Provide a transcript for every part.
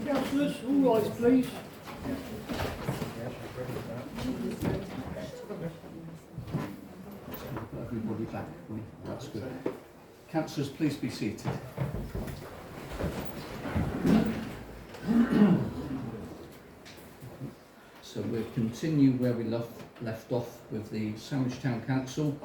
Councillors, all rise please. Everybody back, that's good. Councillors, please be seated. So we'll continue where we left off with the Sandwich Town Council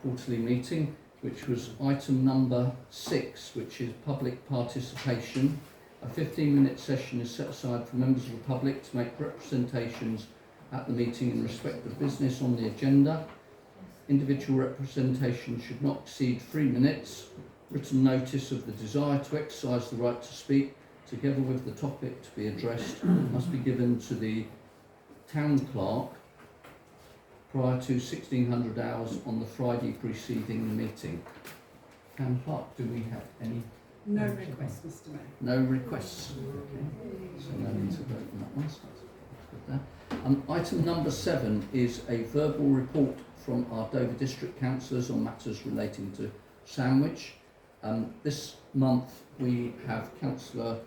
quarterly meeting, which was item number 6, which is public participation. A 15-minute session is set aside for members of the public to make representations at the meeting in respect of business on the agenda. Individual representation should not exceed 3 minutes. Written notice of the desire to exercise the right to speak, together with the topic to be addressed, must be given to the town clerk prior to 1600 hours on the Friday preceding the meeting. Town clerk, do we have any? No requests, Mr. Mayor. No requests. Okay. So no need to vote on that one. So that's good there. Item number 7 is a verbal report from our Dover District Councillors on matters relating to Sandwich. This month we have Councillor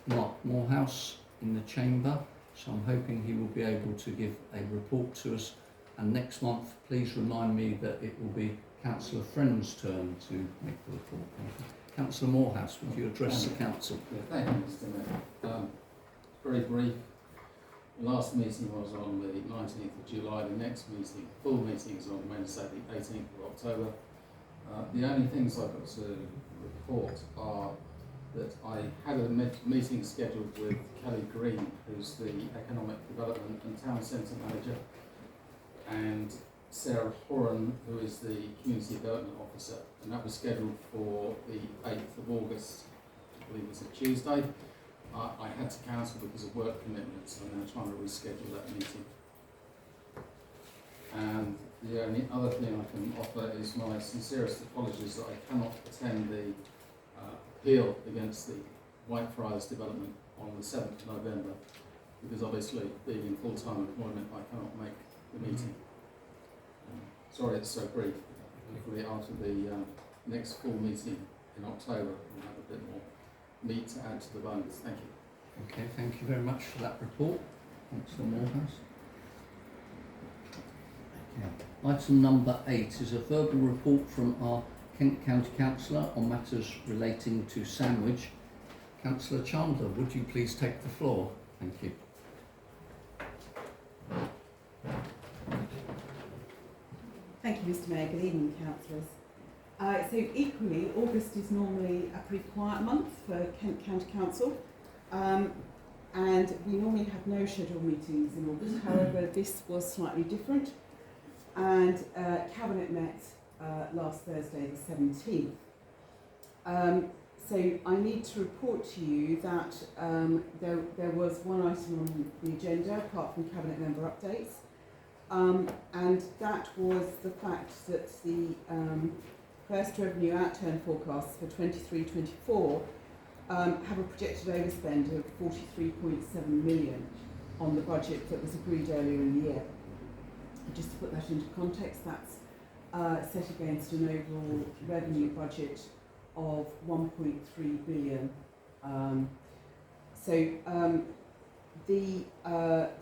Mark Morehouse in the chamber, so I'm hoping he will be able to give a report to us. And next month, please remind me that it will be Councillor Friend's turn to make the report. Councillor Morehouse, would you address the council? Yeah, thank you, Mr. Mayor. Very brief. The last meeting was on the 19th of July. The next meeting, full meeting, is on Wednesday, the 18th of October. The only things I've got to report are that I had a meeting scheduled with Kelly Green, who's the Economic Development and Town Centre Manager, and Sarah Horan, who is the Community Development Officer, and that was scheduled for the 8th of August, I believe it was a Tuesday. I had to cancel because of work commitments, and I'm trying to reschedule that meeting. And the only other thing I can offer is my sincerest apologies that I cannot attend the appeal against the Whitefriars development on the 7th of November, because obviously being in full-time employment I cannot make the meeting. Sorry it's so brief. Hopefully after the next full meeting in October we'll have a bit more meat to add to the bones. Thank you. Okay, thank you very much for that report, Councillor Morehouse. Item number 8 is a verbal report from our Kent County Councillor on matters relating to Sandwich. Councillor Chandler, would you please take the floor? Thank you. Thank you, Mr. Mayor. Good evening, councillors. So equally, August is normally a pretty quiet month for Kent County Council, and we normally have no scheduled meetings in August. However, this was slightly different, and Cabinet met last Thursday, the 17th. So I need to report to you that there was one item on the agenda apart from Cabinet member updates, and that was the fact that the first revenue outturn forecasts for 23-24 have a projected overspend of 43.7 million on the budget that was agreed earlier in the year. Just to put that into context, that's set against an overall revenue budget of 1.3 billion. The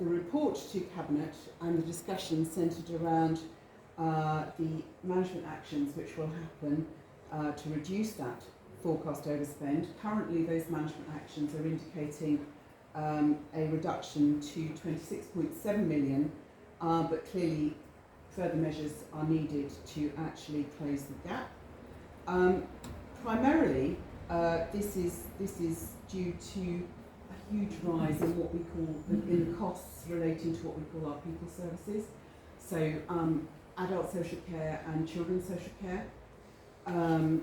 report to Cabinet and the discussion centred around the management actions which will happen to reduce that forecast overspend. Currently those management actions are indicating a reduction to 26.7 million, but clearly further measures are needed to actually close the gap. Primarily, this is due to a huge rise in what we call in the costs relating to what we call our people services. So adult social care and children's social care. A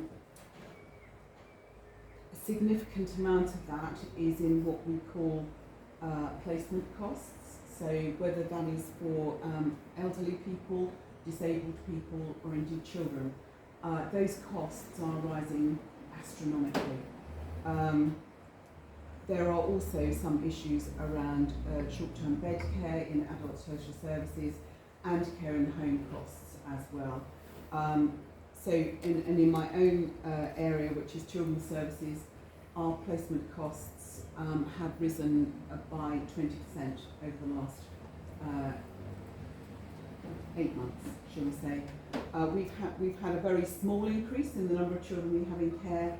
significant amount of that is in what we call placement costs. So whether that is for elderly people, disabled people, or indeed children, those costs are rising astronomically. There are also some issues around short-term bed care in adult social services and care in the home costs as well. In my own area, which is children's services, our placement costs have risen by 20% over the last 8 months, shall we say. We've had a very small increase in the number of children we have in care,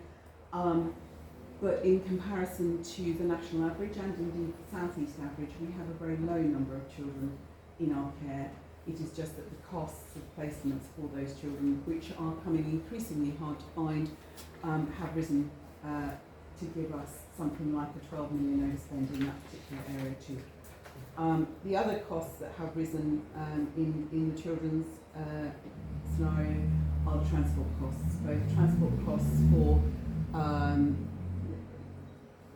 but in comparison to the national average and indeed the South East average, we have a very low number of children in our care. It is just that the costs of placements for those children, which are coming increasingly hard to find, have risen to give us something like a 12 million overspend in that particular area too. The other costs that have risen in the children's scenario are the transport costs, both transport costs for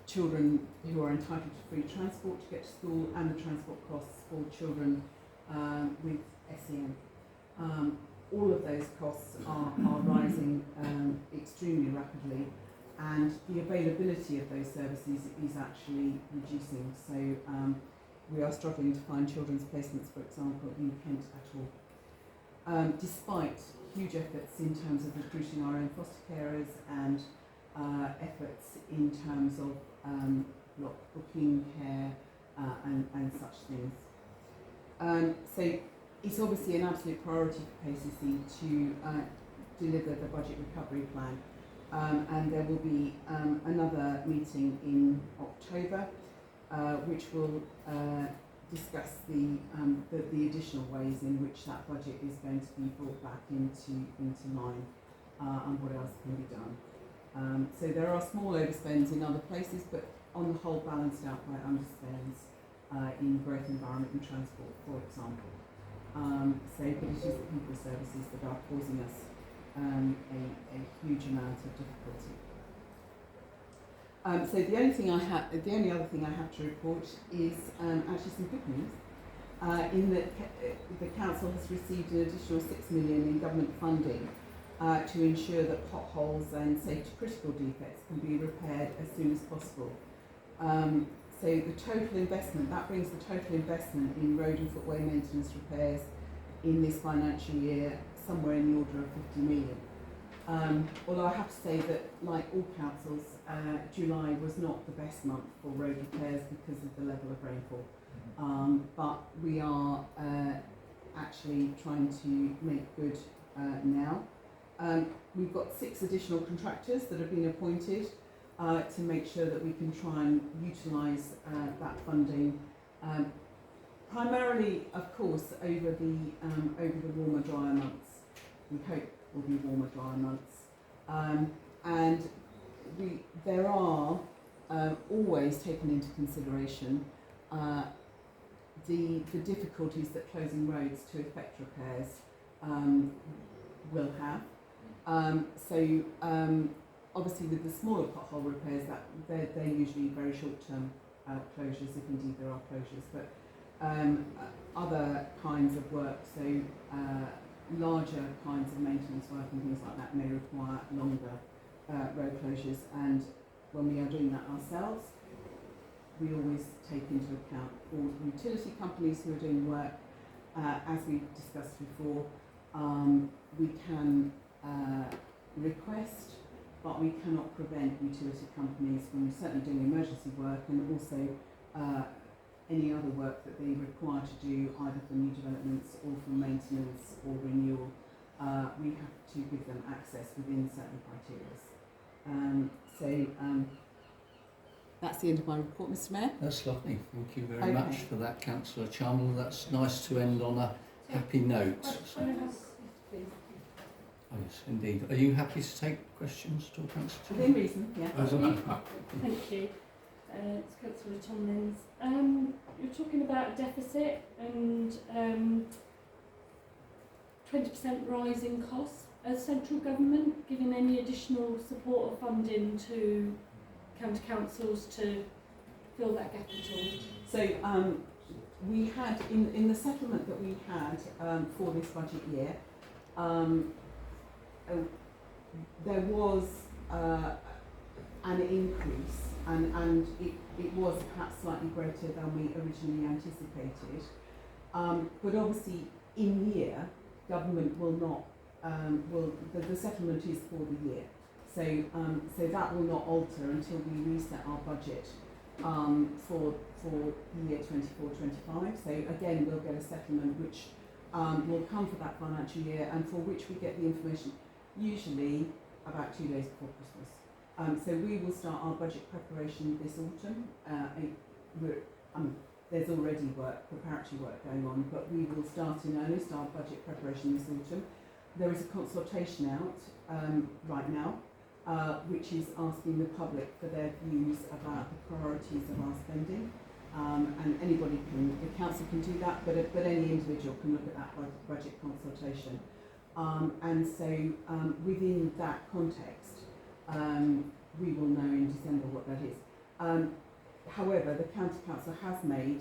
children who are entitled to free transport to get to school, and the transport costs for children with SEN. All of those costs are rising extremely rapidly, and the availability of those services is actually reducing. So we are struggling to find children's placements, for example, in Kent at all. Despite huge efforts in terms of recruiting our own foster carers and efforts in terms of block booking care and such things. So it's obviously an absolute priority for KCC to deliver the budget recovery plan, and there will be another meeting in October which will discuss the additional ways in which that budget is going to be brought back into line and what else can be done. So there are small overspends in other places, but on the whole balanced out by underspends in growth, environment and transport, for example. But it is the people services that are causing us a huge amount of difficulty. So the only other thing I have to report is actually some good news. In that the council has received an additional 6 million in government funding to ensure that potholes and safety critical defects can be repaired as soon as possible. So the total investment, that brings the total investment in road and footway maintenance repairs in this financial year somewhere in the order of 50 million. Although I have to say that, like all councils, July was not the best month for road repairs because of the level of rainfall. But we are actually trying to make good now. We've got 6 additional contractors that have been appointed to make sure that we can try and utilise that funding, primarily, of course, over the warmer, drier months. We hope will be warmer, drier months, and there are always taken into consideration the difficulties that closing roads to effect repairs will have. Obviously with the smaller pothole repairs, that they're usually very short-term closures, if indeed there are closures, but other kinds of work, so larger kinds of maintenance work and things like that may require longer road closures, and when we are doing that ourselves, we always take into account all the utility companies who are doing work. As we've discussed before, we can request, but we cannot prevent utility companies from certainly doing emergency work, and also any other work that they require to do, either for new developments or for maintenance or renewal. We have to give them access within certain criteria. That's the end of my report, Mr. Mayor. That's lovely. Thank you very much for that, Councillor Charnel. That's nice to end on a happy note. So. Oh, yes, indeed. Are you happy to take questions at all, Councillor? Within reason, yeah. Thank you. It's Councillor Tomlins. You're talking about a deficit and 20% rise in costs. Has central government given any additional support or funding to county councils to fill that gap at all? So we had, in the settlement that we had for this budget year, there was an increase, and it was perhaps slightly greater than we originally anticipated. But obviously, in year, government will not, the settlement is for the year. So that will not alter until we reset our budget for the year 24-25. So again, we'll get a settlement which will come for that financial year, and for which we get the information usually about 2 days before Christmas. So we will start our budget preparation this autumn. There's already preparatory work going on, but we will start in earnest our budget preparation this autumn. There is a consultation out right now, which is asking the public for their views about the priorities of our spending. And anybody the council can do that, but any individual can look at that budget consultation. And so within that context, we will know in December what that is. However, the County Council has made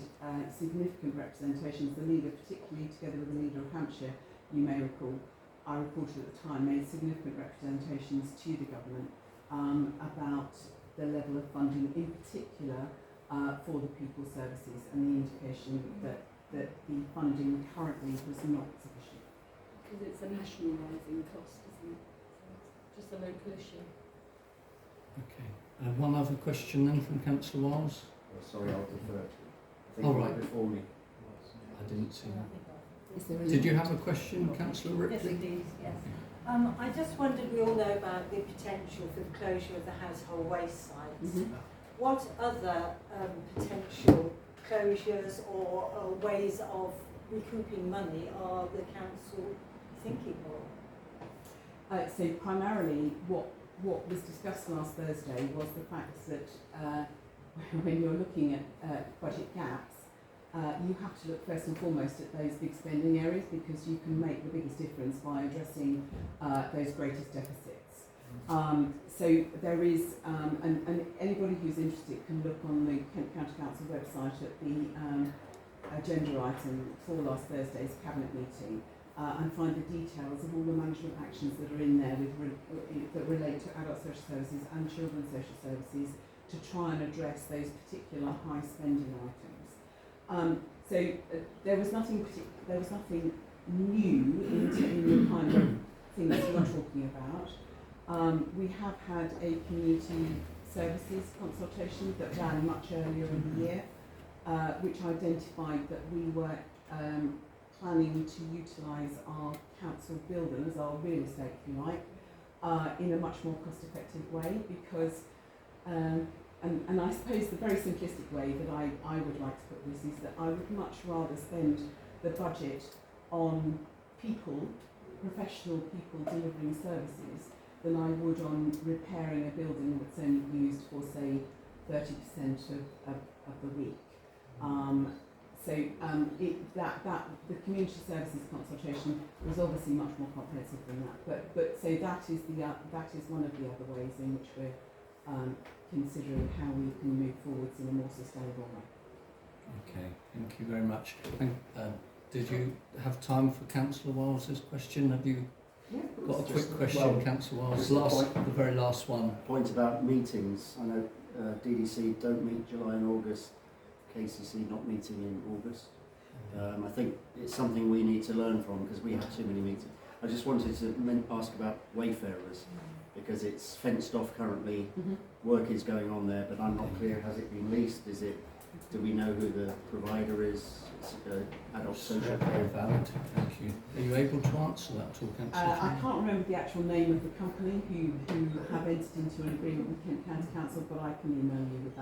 significant representations. The leader, particularly together with the leader of Hampshire, you may recall, I reported at the time, made significant representations to the government about the level of funding, in particular for the pupil services, and the indication that the funding currently was not sufficient. Because it's a national rising cost, isn't it? Just a local issue. Okay. One other question then from Councillor Wiles. Sorry, I'll defer to. I think All right. before me. I didn't see that. Is there any Did you have a question, Councillor Yes, Ripley? indeed, yes. I just wondered, we all know about the potential for the closure of the household waste sites. Mhm. What other potential closures or ways of recouping money are the council thinking of? So primarily, what was discussed last Thursday was the fact that when you're looking at budget gaps, you have to look first and foremost at those big spending areas, because you can make the biggest difference by addressing those greatest deficits. So there is, and anybody who's interested can look on the Kent County Council website at the agenda item for last Thursday's Cabinet meeting, and find the details of all the management actions that are in there that relate to adult social services and children's social services, to try and address those particular high spending items. There was nothing new in the kind of things you're talking about. We have had a community services consultation that ran much earlier in the year, which identified that we were planning to utilise our council buildings, our real estate if you like, in a much more cost effective way, because and I suppose the very simplistic way that I would like to put this is that I would much rather spend the budget on people, professional people delivering services, than I would on repairing a building that's only used for, say, 30% of the week. The community services consultation was obviously much more comprehensive than that. But so that is one of the other ways in which we're considering how we can move forwards in a more sustainable way. Okay, thank you very much. Did you have time for Councillor Wiles' question? Have you got a quick question, Councillor Wiles? The very last one. Point about meetings. I know DDC don't meet July and August, KCC not meeting in August. I think it's something we need to learn from, because we have too many meetings. I just wanted to ask about wayfarers, because it's fenced off currently. Work is going on there, but I'm not clear, has it been leased? Do we know who the provider is? It's adult social Very care. valid, thank you. Are you able to answer that at all, Councillor? I can't remember the actual name of the company who have entered into an agreement with Kent County Council, but I can email you with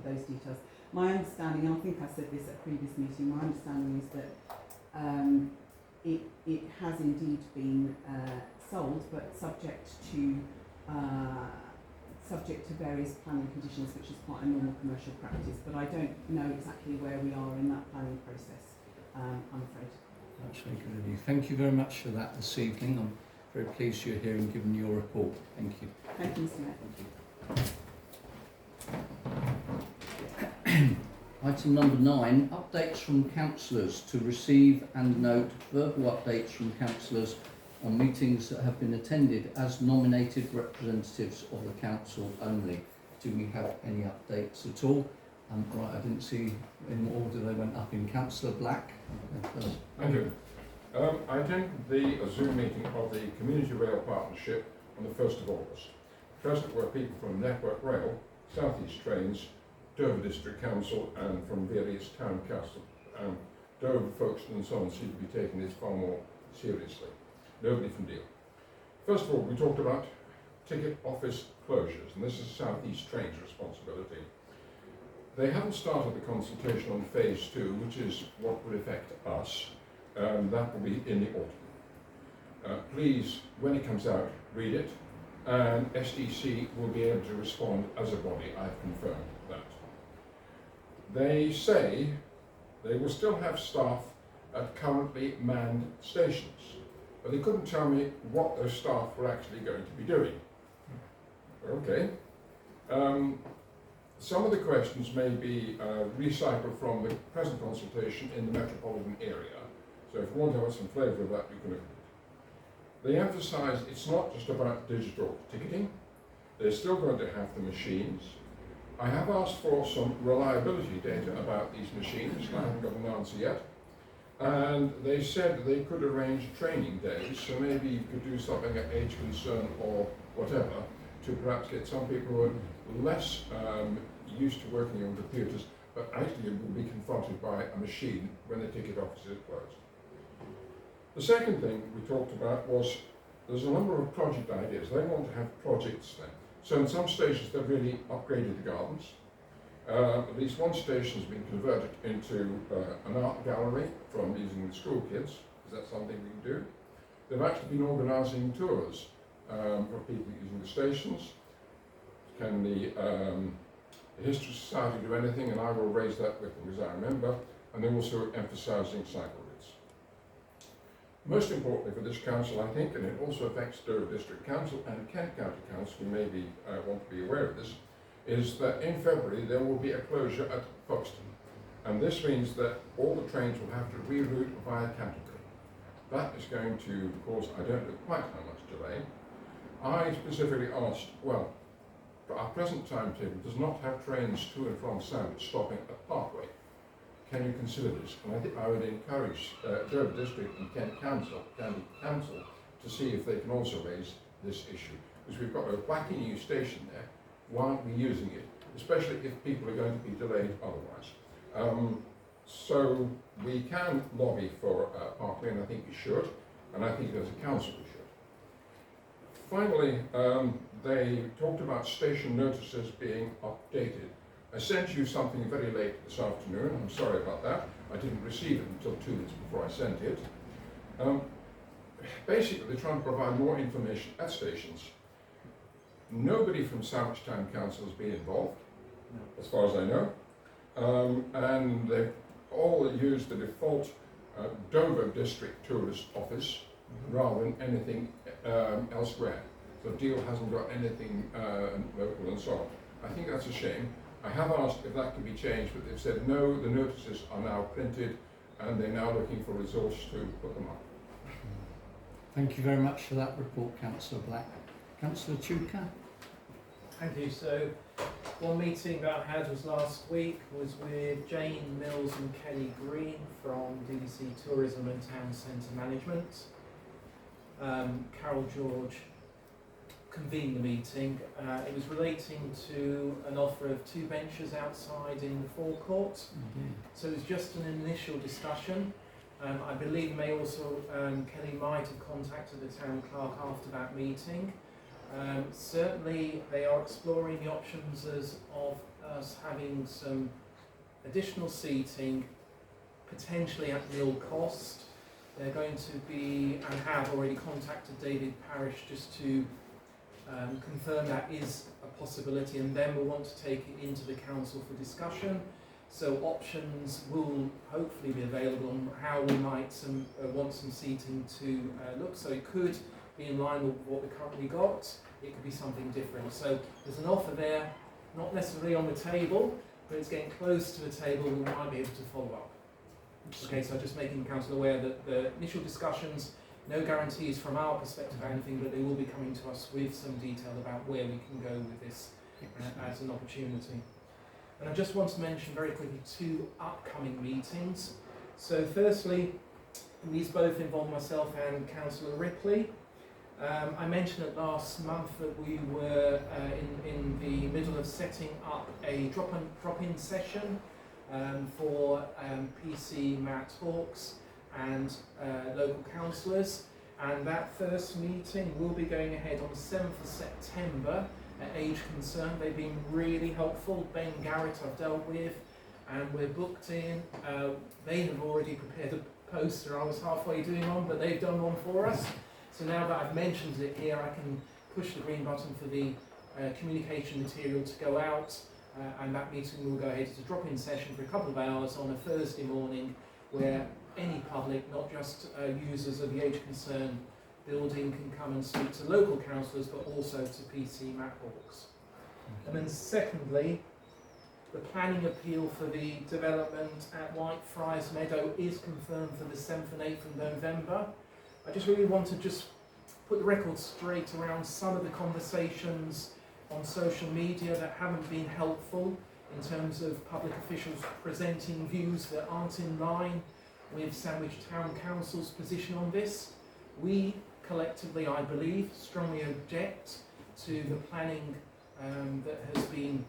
those details. My understanding, and I think I said this at a previous meeting, my understanding is that it has indeed been sold, but subject to various planning conditions, which is quite a normal commercial practice. But I don't know exactly where we are in that planning process, I'm afraid. That's very good of you. Thank you very much for that this evening. I'm very pleased you're here and giving your report. Thank you. Thank you, Mr. Mayor. Item number 9, updates from councillors. To receive and note verbal updates from councillors on meetings that have been attended as nominated representatives of the council only. do we have any updates at all? Right, I didn't see in what order they went up in. Councillor Black. Thank you. I attended the Zoom meeting of the Community Rail Partnership on the 1st of August. Present were people from Network Rail, South East Trains, Dover District Council, and from various town councils. Dover, Folkestone and so on seem to be taking this far more seriously. Nobody from Deal. First of all, we talked about ticket office closures, and this is South East Trains' responsibility. They haven't started the consultation on phase 2, which is what would affect us. That will be in the autumn. Please, when it comes out, read it, and STC will be able to respond as a body. I've confirmed that. They say they will still have staff at currently manned stations, but they couldn't tell me what those staff were actually going to be doing. Okay. Some of the questions may be recycled from the present consultation in the metropolitan area. So if you want to have some flavour of that, you can look at it. They emphasise it's not just about digital ticketing. They're still going to have the machines. I have asked for some reliability data about these machines, and I haven't got an answer yet. And they said that they could arrange training days, so maybe you could do something at age concern or whatever, to perhaps get some people who are less used to working on computers, but actually will be confronted by a machine when the ticket office is closed. The second thing we talked about was there's a number of project ideas. They want to have projects then. So in some stations they've really upgraded the gardens. At least one station has been converted into an art gallery from using the school kids. Is that something we can do? They've actually been organising tours for people using the stations. Can the History Society do anything? And I will raise that with them, as I remember. And they're also emphasising cycle routes. Most importantly for this council, I think, and it also affects Dover District Council and Kent County Council, who maybe want to be aware of this, is that in February there will be a closure at Folkestone. And this means that all the trains will have to reroute via Canterbury. That is going to cause, I don't know quite how much delay. I specifically asked, well, our present timetable does not have trains to and from Sandwich stopping at Parkway. Can you consider this? And I think I would encourage Dover District and Kent Council to see if they can also raise this issue. Because we've got a wacky new station there. Why aren't we using it? Especially if people are going to be delayed otherwise. So we can lobby for Parkway, and I think we should. And I think as a council we should. Finally, they talked about station notices being updated. I sent you something very late this afternoon. I'm sorry about that. I didn't receive it until 2 minutes before I sent it. Basically, they're trying to provide more information at stations. Nobody from Sandwich Town Council has been involved, as far as I know. And they've all used the default Dover District Tourist Office rather than anything elsewhere. So Deal hasn't got anything local and so on. I think that's a shame. I have asked if that can be changed, but they've said no, the notices are now printed and they're now looking for resource to put them up. Thank you very much for that report, Councillor Black. Councillor Chuka. Thank you. So, one meeting that I had was last week was with Jane Mills and Kelly Green from DDC Tourism and Town Centre Management. Carol George convened the meeting. It was relating to an offer of 2 benches outside in the forecourt. So it was just an initial discussion. I believe Kelly might have contacted the town clerk after that meeting. Certainly they are exploring the options of us having some additional seating, potentially at nil cost. They're going to be, and have already contacted David Parish just to confirm that is a possibility, and then we'll want to take it into the council for discussion. So options will hopefully be available on how we might want some seating to look. So it could be in line with what we currently got. It could be something different. So there's an offer there, not necessarily on the table, but it's getting close to the table. We might be able to follow up. Okay, so just making the council aware that the initial discussions, no guarantees from our perspective or anything, but they will be coming to us with some detail about where we can go with this as an opportunity. And I just want to mention very quickly 2 upcoming meetings. So firstly, these both involve myself and Councillor Ripley. I mentioned it last month that we were in the middle of setting up a drop-in session for PC Matt Hawks and local councillors, and that first meeting will be going ahead on the 7th of September at Age Concern. They've been really helpful. Ben Garrett I've dealt with, and we're booked in. They have already prepared a poster. I was halfway doing one, but they've done one for us. So now that I've mentioned it here, I can push the green button for the communication material to go out, and that meeting will go ahead. It's a drop-in session for a couple of hours on a Thursday morning, where any public, not just users of the Age Concern building, can come and speak to local councillors, but also to PC Matt Hawks. And then secondly, the planning appeal for the development at Whitefriars Meadow is confirmed for the 7th and 8th of November. I just really want to just put the record straight around some of the conversations on social media that haven't been helpful in terms of public officials presenting views that aren't in line with Sandwich Town Council's position on this. We collectively, I believe, strongly object to the planning that has been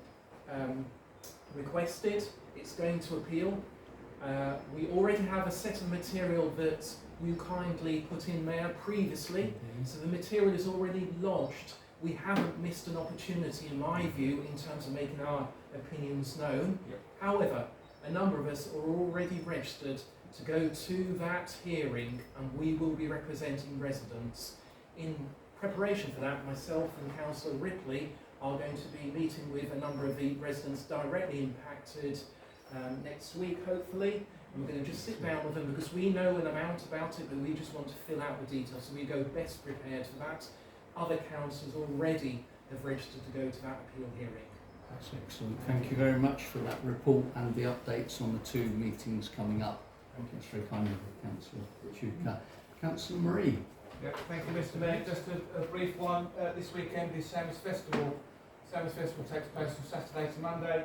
requested. It's going to appeal. We already have a set of material that you kindly put in, Mayor, previously, so the material is already lodged. We haven't missed an opportunity, in my view, in terms of making our opinions known. Yep. However, a number of us are already registered to go to that hearing, and we will be representing residents. In preparation for that, myself and Councillor Ripley are going to be meeting with a number of the residents directly impacted next week, hopefully. And we're going to just sit down with them, because we know an amount about it, but we just want to fill out the details, so we go best prepared for that. Other councillors already have registered to go to that appeal hearing. That's excellent. Thank you very much for that report and the updates on the 2 meetings coming up. That's very kind of you, Councillor Chuka. Councillor Marie. Yeah, thank you, Mr. Mayor. Just a brief one. This weekend is Sandwich Festival. Sandwich Festival takes place from Saturday to Monday,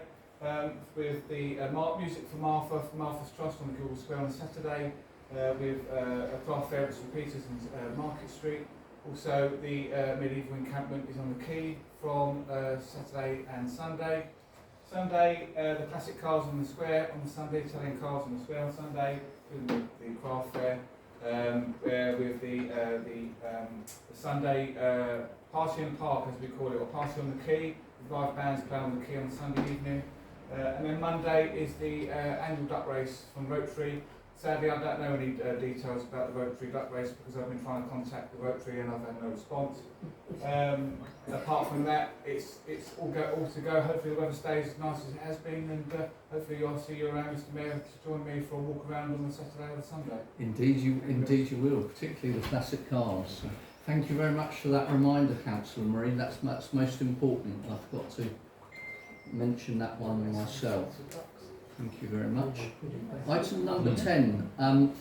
with the music for Martha's Trust on the Google Square on Saturday, with a craft fair at St Peterson's Market Street. Also, the medieval encampment is on the quay from Saturday and Sunday. Sunday, the classic cars on the square on the Sunday, Italian cars on the square on Sunday, with the craft fair, with the Sunday party in the park, as we call it, or party on the quay, with live bands playing on the quay on Sunday evening. And then Monday is the annual duck race from Rotary. Sadly, I don't know any details about the Rotary duck race, because I've been trying to contact the Rotary and I've had no response. Apart from that, it's all to go. Hopefully the weather stays as nice as it has been, and hopefully I'll see you around, Mr. Mayor, to join me for a walk around on the Saturday or the Sunday. Indeed you will, particularly the classic cars. So thank you very much for that reminder, Councillor Marie. That's most important. I forgot to mention that one myself. Thank you very much. Item number 10,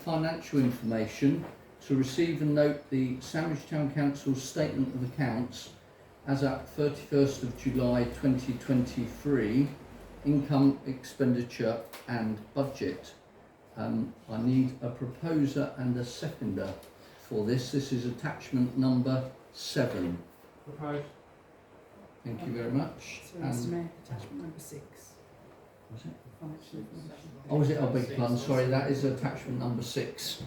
financial information. To receive and note the Sandwich Town Council's statement of accounts as at 31st of July 2023, income, expenditure and budget. I need a proposer and a seconder for this. This is attachment number 7. Proposed. Thank you very much. So, Mr. Mayor, attachment number 6. Was it? Financial information. Oh, was it? I beg your pardon, sorry, that is attachment number 6,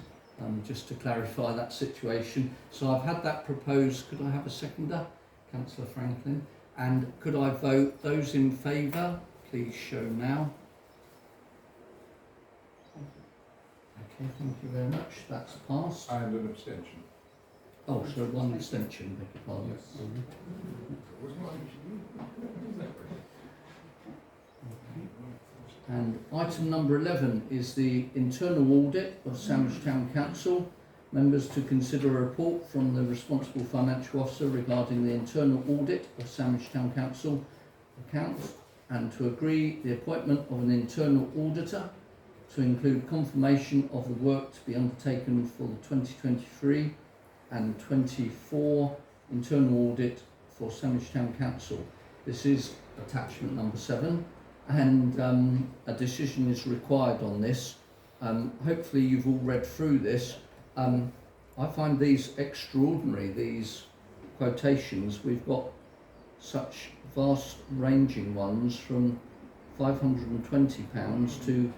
just to clarify that situation. So I've had that proposed. Could I have a seconder? Councillor Franklin. And could I vote? Those in favour, please show now. Okay, thank you very much. That's passed. And an abstention. Oh, so 1 abstention, beg your pardon. Yes. And item number 11 is the internal audit of Sandwich Town Council. Members to consider a report from the responsible financial officer regarding the internal audit of Sandwich Town Council accounts, and to agree the appointment of an internal auditor to include confirmation of the work to be undertaken for the 2023 and 24 internal audit for Sandwich Town Council. This is attachment number 7, and a decision is required on this. Hopefully you've all read through this. I find these extraordinary, these quotations. We've got such vast ranging ones from £520 to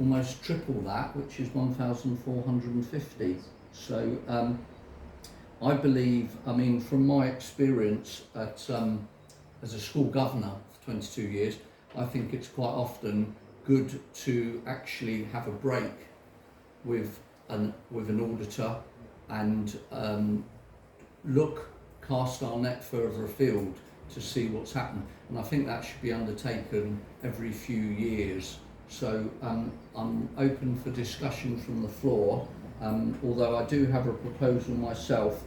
almost triple that, which is 1,450. So I believe, I mean, from my experience at, as a school governor for 22 years, I think it's quite often good to actually have a break with an auditor and cast our net further afield to see what's happened. And I think that should be undertaken every few years. So I'm open for discussion from the floor. Although I do have a proposal myself,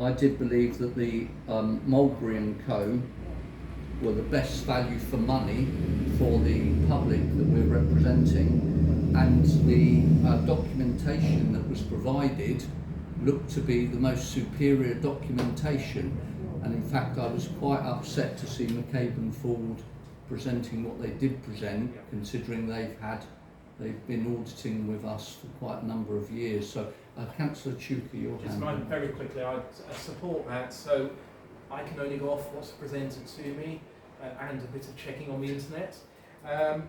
I did believe that the Mulberry & Co were the best value for money for the public that we're representing, and the documentation that was provided looked to be the most superior documentation. And in fact I was quite upset to see McCabe & Ford presenting what they did present, considering they've been auditing with us for quite a number of years. So Councillor Chuka, your Just hand. mind very quickly, I support that, so I can only go off what's presented to me and a bit of checking on the internet. I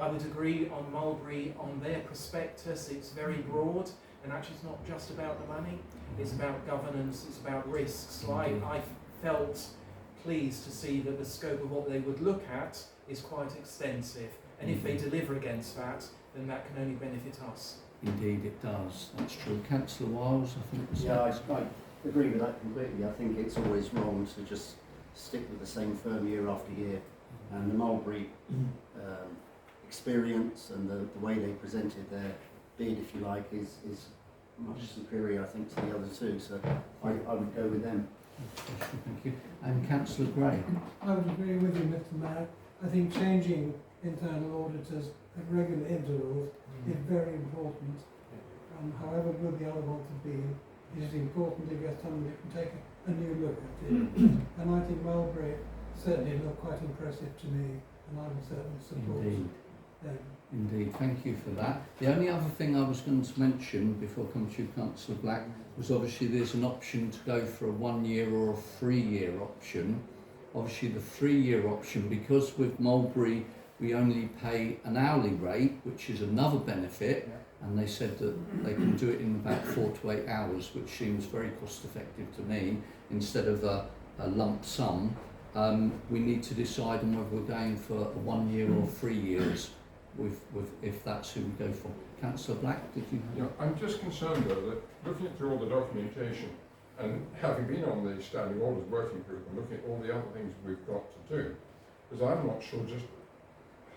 would agree on Mulberry, on their prospectus, it's very broad, and actually it's not just about the money, it's about governance, it's about risks. So I felt pleased to see that the scope of what they would look at is quite extensive, and if they deliver against that, then that can only benefit us. Indeed it does, that's true. Councillor Wiles, I think. Yeah, I agree with that completely. I think it's always wrong to just stick with the same firm year after year. And the Mulberry experience and the way they presented their bid, if you like, is much superior, I think, to the other two. So I would go with them. Thank you. And Councillor Gray. I would agree with you, Mr. Mayor. I think changing internal auditors at regular intervals is very important. However good the other ones have been, it is important to get somebody that can take a new look at it. And I think Mulberry certainly looked quite impressive to me, and I would certainly support them. Indeed, thank you for that. The only other thing I was going to mention before I come to you, Councillor Black, was obviously there's an option to go for a 1-year or a 3-year option. Obviously the 3-year option, because with Mulberry we only pay an hourly rate, which is another benefit, and they said that they can do it in about 4 to 8 hours, which seems very cost effective to me, instead of a lump sum. We need to decide on whether we're going for a 1 year or 3 years, if that's who we go for. Councillor Black, did you? Yeah, I'm just concerned though that looking through all the documentation and having been on the Standing Orders Working Group and looking at all the other things we've got to do, because I'm not sure just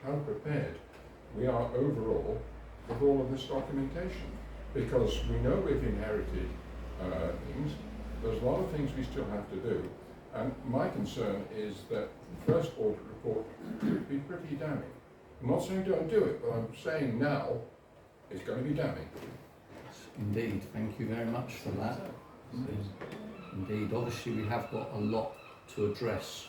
how prepared we are overall with all of this documentation. Because we know we've inherited things, there's a lot of things we still have to do. And my concern is that the first audit report could be pretty damning. I'm not saying don't do it, but I'm saying now it's going to be damning. Indeed, thank you very much for that. Indeed, obviously we have got a lot to address,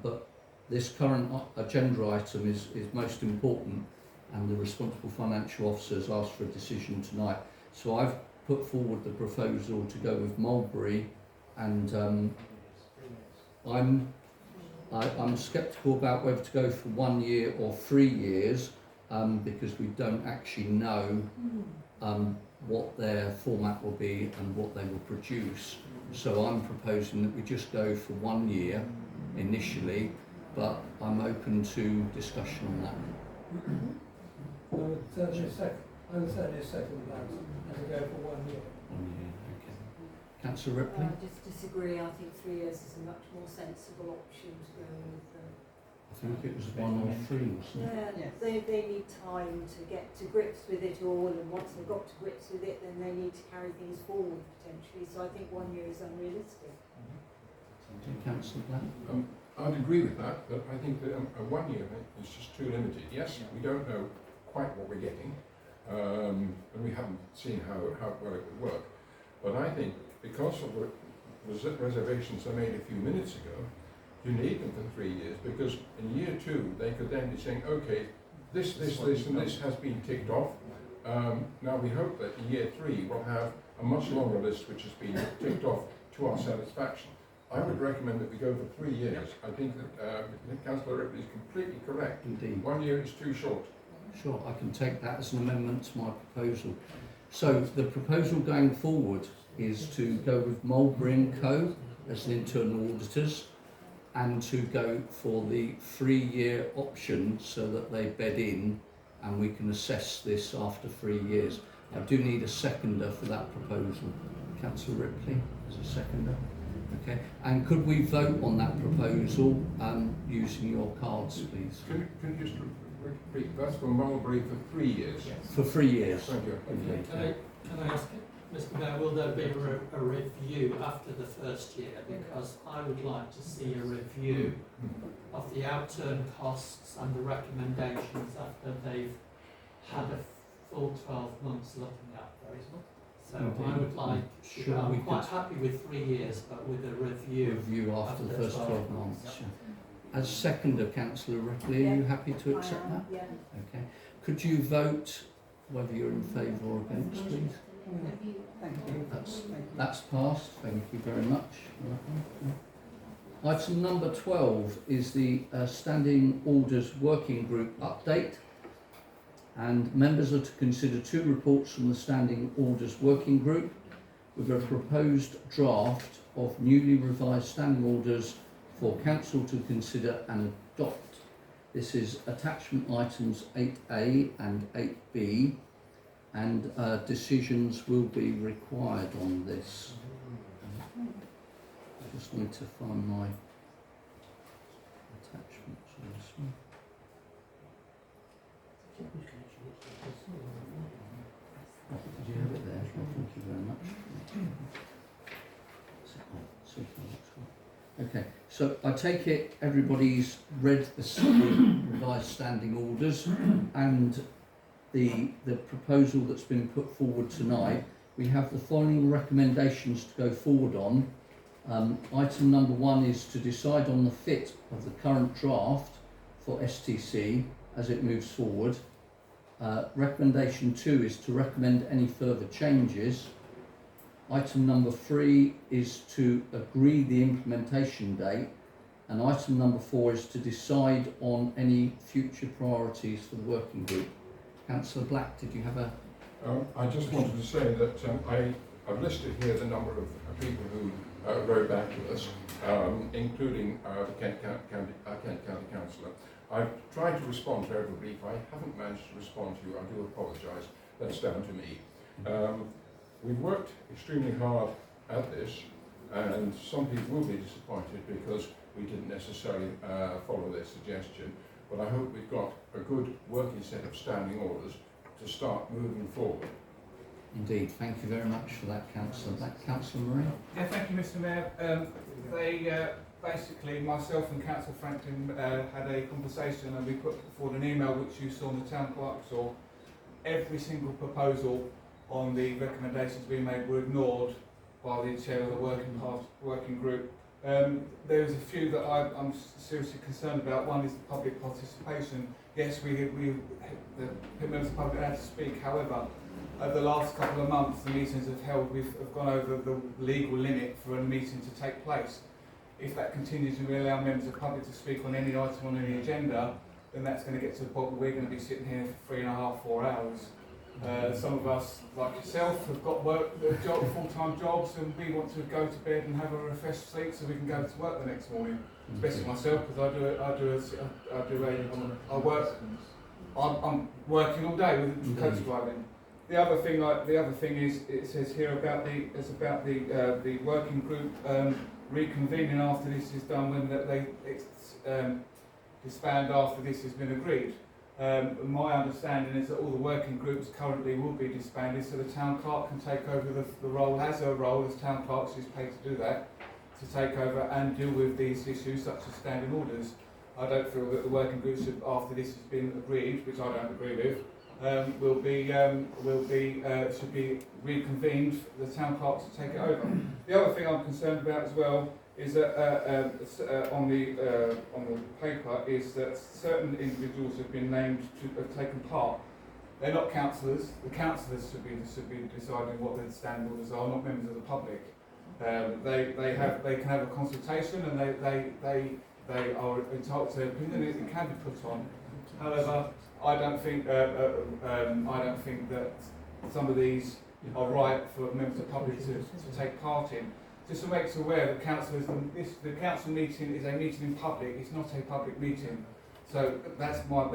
but this current agenda item is most important, and the responsible financial officer has asked for a decision tonight. So I've put forward the proposal to go with Mulberry, and I'm sceptical about whether to go for 1 year or 3 years, because we don't actually know what their format will be and what they will produce. So I'm proposing that we just go for 1 year initially, but I'm open to discussion on that. I would certainly second that, and go for 1 year. 1 year, okay. Councillor Ripley? I just disagree. I think 3 years is a much more sensible option to go with. I think it was 1 or 3, wasn't it? Yeah, they need time to get to grips with it all, and once they've got to grips with it, then they need to carry things forward potentially. So I think 1 year is unrealistic. Councillor Black? I'd agree with that, but I think that a 1 year is just too limited. Yes, we don't know quite what we're getting, and we haven't seen how well it would work. But I think because of the reservations I made a few minutes ago, you need them for 3 years, because in year 2 they could then be saying, okay, this and this has been ticked off. Now we hope that in year 3 we'll have a much longer list which has been ticked off to our satisfaction. I would recommend that we go for 3 years. I think that Councillor Ripley is completely correct. Indeed. 1 year is too short. Sure, I can take that as an amendment to my proposal. So the proposal going forward is to go with Mulberry & Co as the internal auditors, and to go for the 3-year option so that they bed in and we can assess this after 3 years. I do need a seconder for that proposal. Councillor Ripley as a seconder. Okay, and could we vote on that proposal using your cards, please? Can you just repeat? That's for Mulberry for 3 years. For 3 years. Thank you. Okay. Can I ask, Mr. Mayor, will there be a review after the first year? Because I would like to see a review of the outturn costs and the recommendations after they've had a full 12 months looking at those. So I would like, Sure, I'm quite happy with 3 years, but with a review after the first 12 months. Yep. Yeah. As seconder, Councillor Ripley, are you happy to accept that? Yeah. Okay. Could you vote whether you're in favour or against, please? Thank you. That's passed. Thank you very much. Item number 12 is the Standing Orders Working Group update. And members are to consider 2 reports from the Standing Orders Working Group with a proposed draft of newly revised standing orders for Council to consider and adopt. This is attachment items 8A and 8B, and decisions will be required on this. I just need to find my attachments on this one. Did you have it there? Thank you very much. Okay, so I take it everybody's read the revised standing orders and the proposal that's been put forward tonight. We have the following recommendations to go forward on. Item number 1 is to decide on the fit of the current draft for STC as it moves forward. Recommendation 2 is to recommend any further changes. Item number 3 is to agree the implementation date, and item number 4 is to decide on any future priorities for the working group. Councillor Black, did you have a... I just wanted to say that I've listed here the number of people who wrote back to us, including the Kent County Councillor. I've tried to respond to everybody. If I haven't managed to respond to you, I do apologise. That's down to me. We've worked extremely hard at this, and some people will be disappointed because we didn't necessarily follow their suggestion. But I hope we've got a good working set of standing orders to start moving forward. Indeed, thank you very much for that, Councillor. Councillor Murray? Yeah, thank you, Mr. Mayor. They basically, myself and Councillor Franklin had a conversation, and we put forward an email which you saw, and the town clerk saw. Every single proposal on the recommendations we made were ignored by the chair of the working group. There's a few that I'm seriously concerned about. One is the public participation. Yes, the members of the public had to speak. However, over the last couple of months, the meetings have gone over the legal limit for a meeting to take place. If that continues and we allow members of the public to speak on any item on any agenda, then that's going to get to the point where we're going to be sitting here for 3.5, 4 hours. Some of us, like yourself, have got full-time jobs, and we want to go to bed and have a refreshed sleep so we can go to work the next morning. Especially myself, because I'm working all day with coach driving. The other thing is, it says here about the working group reconvening after this is done, when they disband after this has been agreed. My understanding is that all the working groups currently will be disbanded, so the town clerk can take over the role, has her role as town clerk, she's paid to do that, to take over and deal with these issues such as standing orders. I don't feel that the working groups should, after this has been agreed, which I don't agree with, should be reconvened for the town clerk to take it over. The other thing I'm concerned about as well is that on the paper is that certain individuals have been named to have taken part. They're not councillors. The councillors should be deciding what the standing orders are, not members of the public. They can have a consultation, and they are entitled to their opinion. It can be put on. However, I don't think that some of these are right for members of the public to take part in. Just to make us aware that the council meeting is a meeting in public. It's not a public meeting. So that's my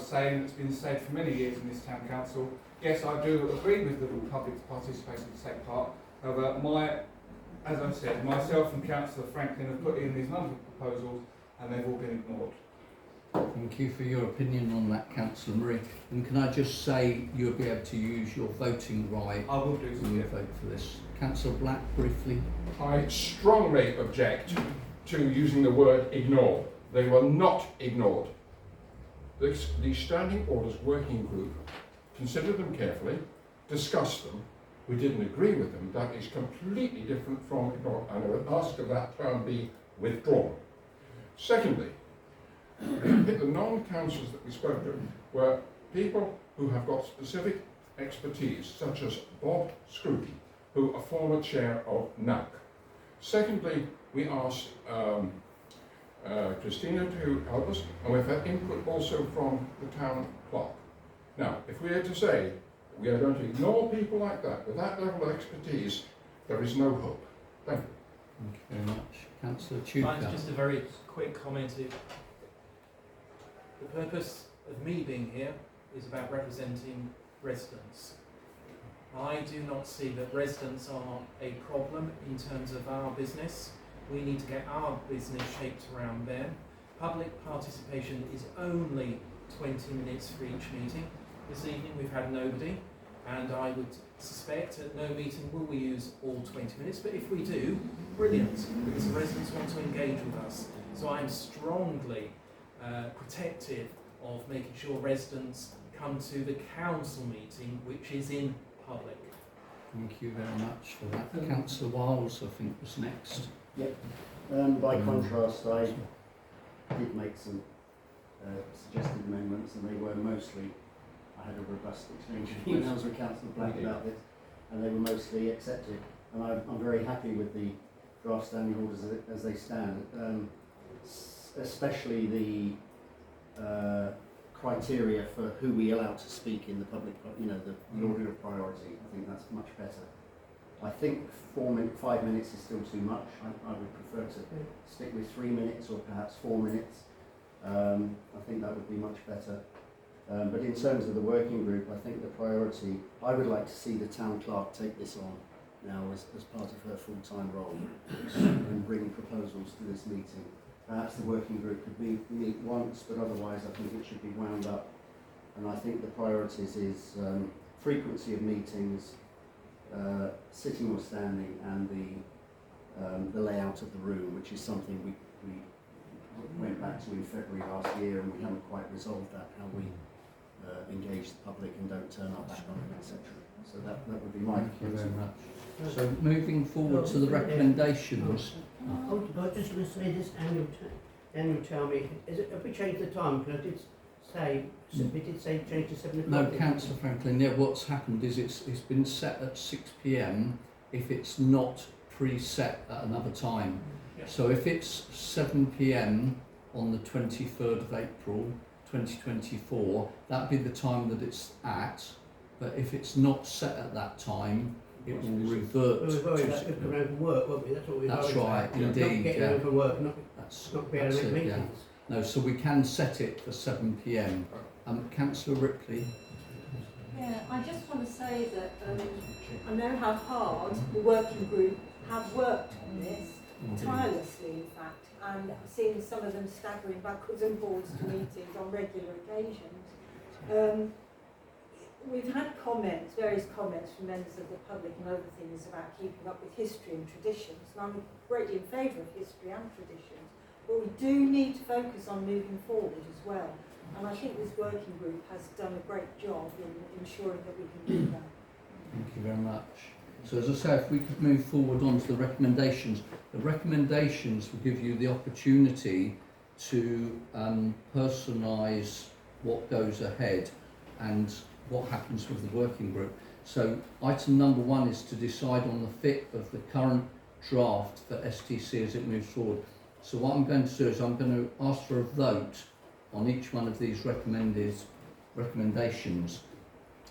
saying. That's been said for many years in this town council. Yes, I do agree with the public's participation to take part. However, as I said, myself and Councillor Franklin have put in these number of proposals, and they've all been ignored. Thank you for your opinion on that, Councillor Murray. And can I just say you'll be able to use your voting right I will do so. when you vote for this. Councillor Black, briefly. I strongly object to using the word ignore. They were not ignored. The Standing Orders Working Group considered them carefully, discussed them. We didn't agree with them. That is completely different from ignore, and I would ask that that term be withdrawn. Secondly, the non-councillors that we spoke to were people who have got specific expertise, such as Bob Scrooge, who are former chair of NAC. Secondly, we asked Christina to help us, and we've had input also from the town clerk. Now, if we are to say we are going to ignore people like that with that level of expertise, there is no hope. Thank you. Thank you very much. Councillor Tudor. Mine's just a very quick comment. The purpose of me being here is about representing residents. I do not see that residents are a problem in terms of our business. We need to get our business shaped around them. Public participation is only 20 minutes for each meeting. This evening we've had nobody, and I would suspect at no meeting will we use all 20 minutes, but if we do, brilliant, because the residents want to engage with us. So I'm strongly protective of making sure residents come to the council meeting, which is in public. Thank you very much for that. Councillor Wiles, I think, was next. By contrast, I did make some suggested amendments, and they were mostly, I had a robust exchange of emails with Councillor Black about this, and they were mostly accepted. And I'm very happy with the draft standing orders as they stand, especially the criteria for who we allow to speak in the public, the order of priority. I think that's much better. I think 5 minutes is still too much. I would prefer to stick with 3 minutes or perhaps 4 minutes. I think that would be much better. But in terms of the working group, I think the priority, I would like to see the town clerk take this on now as part of her full-time role and bring proposals to this meeting. Perhaps the working group could meet once, but otherwise I think it should be wound up. And I think the priorities is frequency of meetings, sitting or standing, and the layout of the room, which is something we went back to in February last year, and we haven't quite resolved that, how we engage the public and don't turn up back on them, etc. So that would be my Thank you very much. So moving forward to the recommendations. I was just going to say this annual town meeting. Have we changed the time? Because I did say, we did say change to 7 o'clock. No, Councillor Franklin, what's happened is it's been set at 6 p.m. if it's not preset at another time. Yeah. So if it's 7 p.m. on the 23rd of April 2024, that'd be the time that it's at, but if it's not set at that time, it will revert We were worried to about people going from work, weren't we? That's what we were That's worried right, about. indeed, Not getting yeah. home from work, not being able to it, make yeah. meetings. No, so we can set it for 7 p.m. Councillor Ripley. Yeah, I just want to say that I know how hard the working group have worked on this, tirelessly in fact, and I've seen some of them staggering backwards and forwards to meetings on regular occasions. We've had various comments from members of the public and other things about keeping up with history and traditions, and I'm greatly in favour of history and traditions, but we do need to focus on moving forward as well. And I think this working group has done a great job in ensuring that we can do that. Thank you very much. So as I say, if we could move forward on to the recommendations will give you the opportunity to personalise what goes ahead and what happens with the working group. So item number 1 is to decide on the fit of the current draft for STC as it moves forward. So what I'm going to do is I'm going to ask for a vote on each one of these recommendations.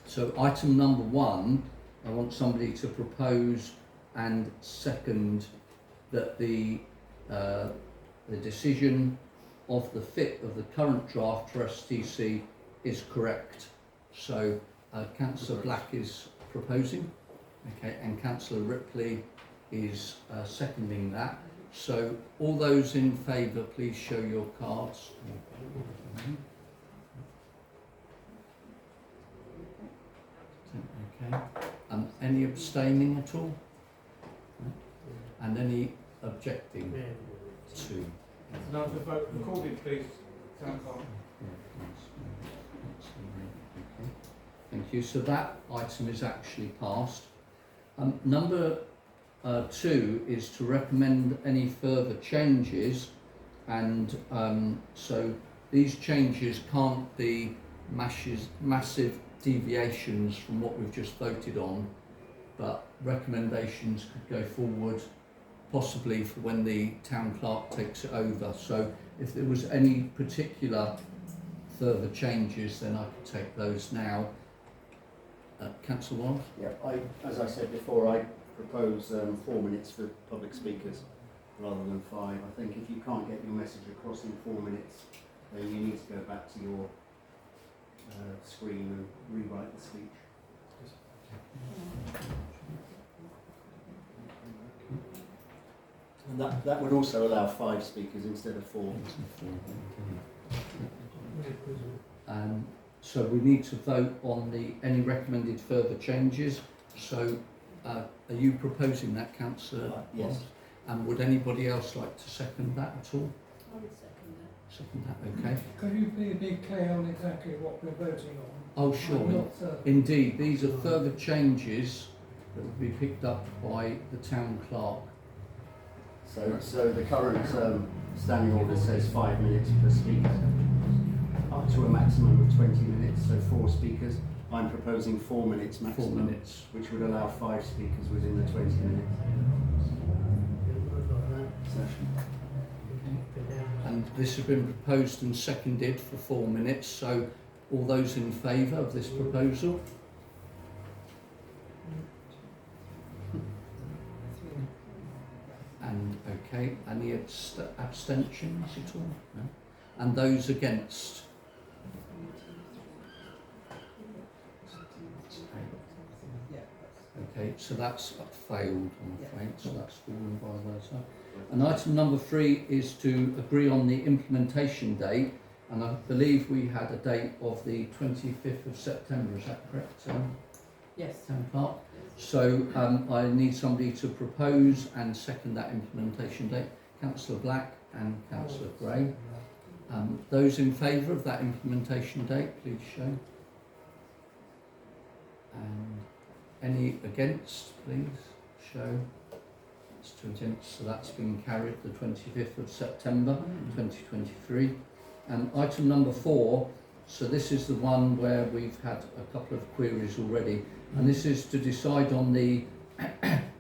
So item number 1, I want somebody to propose and second that the decision of the fit of the current draft for STC is correct. So Councillor Black is proposing, okay, and Councillor Ripley is seconding that. So all those in favour, please show your cards. Okay. Any abstaining at all? And any objecting to? Now the vote recorded, please. Town clerk. Okay. Thank you. So that item is actually passed. Number 2 is to recommend any further changes, and so these changes can't be massive deviations from what we've just voted on, but recommendations could go forward possibly for when the town clerk takes it over. So if there was any particular further changes, then I could take those now. Councillor Wallace? Yeah, as I said before, I propose 4 minutes for public speakers rather than 5. I think if you can't get your message across in 4 minutes, then you need to go back to your screen and rewrite the speech. And that would also allow 5 speakers instead of 4. So we need to vote on any recommended further changes. So are you proposing that, Councillor? Yes. And would anybody else like to second that at all? I would second that. Second that, okay. Could you please be clear on exactly what we're voting on? Oh, sure. I'm not certain. Indeed, these are further changes that will be picked up by the town clerk. So the current standing order says 5 minutes per speaker, up to a maximum of 20 minutes, so 4 speakers. I'm proposing 4 minutes maximum, 4 minutes. which would allow 5 speakers within the 20 minutes. And this has been proposed and seconded for 4 minutes, so all those in favour of this proposal? And okay, any abstentions at all? No? And those against? Okay, so that's failed, I'm afraid, so that's fallen by the wayside. And item number 3 is to agree on the implementation date, and I believe we had a date of the 25th of September, is that correct? Yes. Town Clerk? So I need somebody to propose and second that implementation date. Councillor Black and Councillor Gray. Those in favour of that implementation date, please show. And any against, please show. That's 2 against, so that's been carried, the 25th of September 2023. And item number 4, so this is the one where we've had a couple of queries already, and this is to decide on the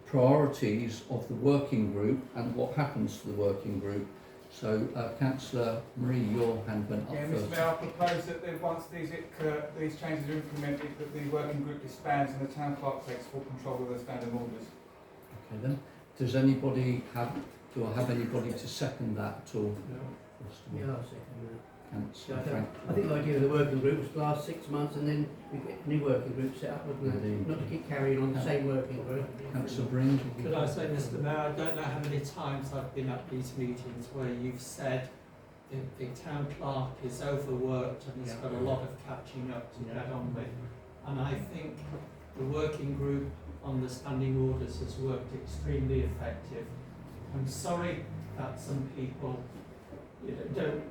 priorities of the working group and what happens to the working group. So Councillor Marie, your hand went up Yeah, first. Mr Mayor, I propose that once these changes are implemented, that the working group disbands and the town clerk takes full control of the standing orders. Okay then. Does anybody do I have anybody to second that at all? Yeah, I'll second that. Councillor I Frank. think the idea of the working group was to last 6 months and then we get a new working group set up, wouldn't it? Indeed. Not to keep carrying on the same working group. Councillor Breen. Could I say, Mr Mayor, I don't know how many times I've been at these meetings where you've said the town clerk is overworked and he's got a lot of catching up to get on with. And I think the working group on the standing orders has worked extremely effective. I'm sorry that some people don't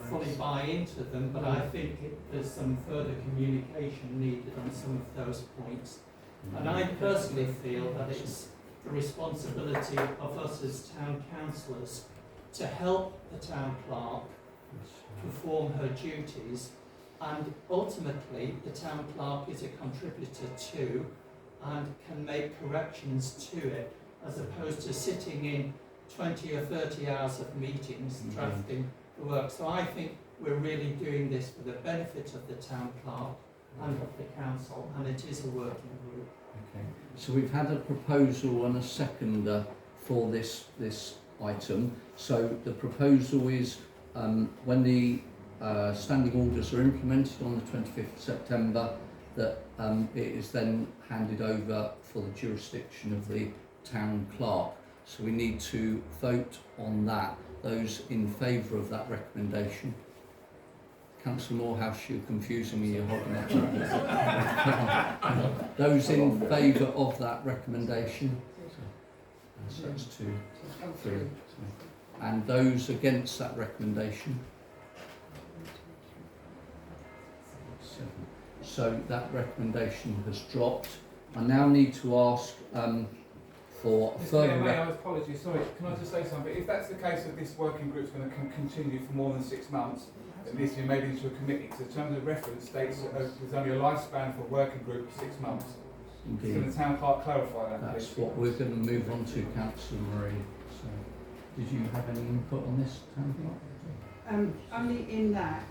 fully buy into them, but I think there's some further communication needed on some of those points. And I personally feel that it's the responsibility of us as town councillors to help the town clerk perform her duties, and ultimately the town clerk is a contributor to and can make corrections to it, as opposed to sitting in 20 or 30 hours of meetings drafting the work. So I think we're really doing this for the benefit of the town clerk and of the council, and it is a working group. Okay. So we've had a proposal and a seconder for this item. So the proposal is when the standing orders are implemented on the 25th of September, that it is then handed over for the jurisdiction of the town clerk. So we need to vote on that. Those in favour of that recommendation? Councillor Morehouse, you're confusing me, you're holding that. Those in favour of that recommendation? So that's 2, 3. And those against that recommendation? 7. So that recommendation has dropped. I now need to ask for Mr. further... Mayor, apologies, sorry, can I just say something? If that's the case that this working group's going to continue for more than 6 months, it needs to be made into a committee, because the terms of reference states that there's only a lifespan for a working group of 6 months. Indeed. Can the town clerk clarify that, That's please? what we're going to move on to, Councillor Marie. So, did you have any input on this, town clerk? Only in that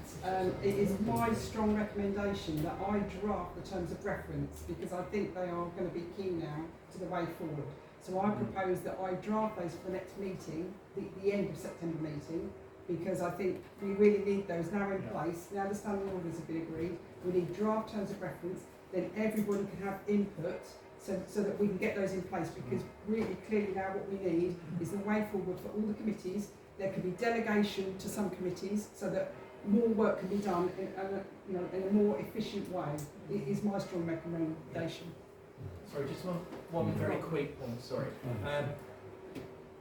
it is my strong recommendation that I draft the terms of reference, because I think they are going to be key now to the way forward. So I propose that I draft those for the next meeting, the end of September meeting, because I think we really need those now in place. Now the standing orders have been agreed, we need draft terms of reference, then everybody can have input so that we can get those in place, because really clearly now what we need is the way forward for all the committees. There can be delegation to some committees so that more work can be done in a more efficient way. It is my strong recommendation. Sorry, just one very quick one, sorry.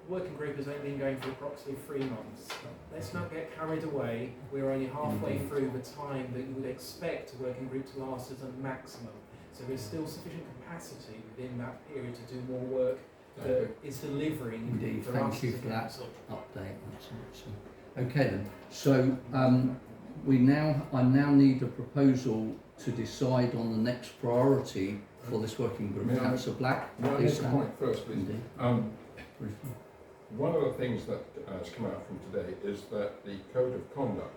Working group has only been going for approximately 3 months. Let's not get carried away. We're only halfway through the time that you would expect a working group to last as a maximum. So there's still sufficient capacity within that period to do more work that is delivering. Indeed, for thank us you as a for that council. update. Okay then, so I now need a proposal to decide on the next priority for this working group. Councillor Black, May I please make a stand. point first, please? Indeed. Briefly. One of the things that has come out from today is that the code of conduct,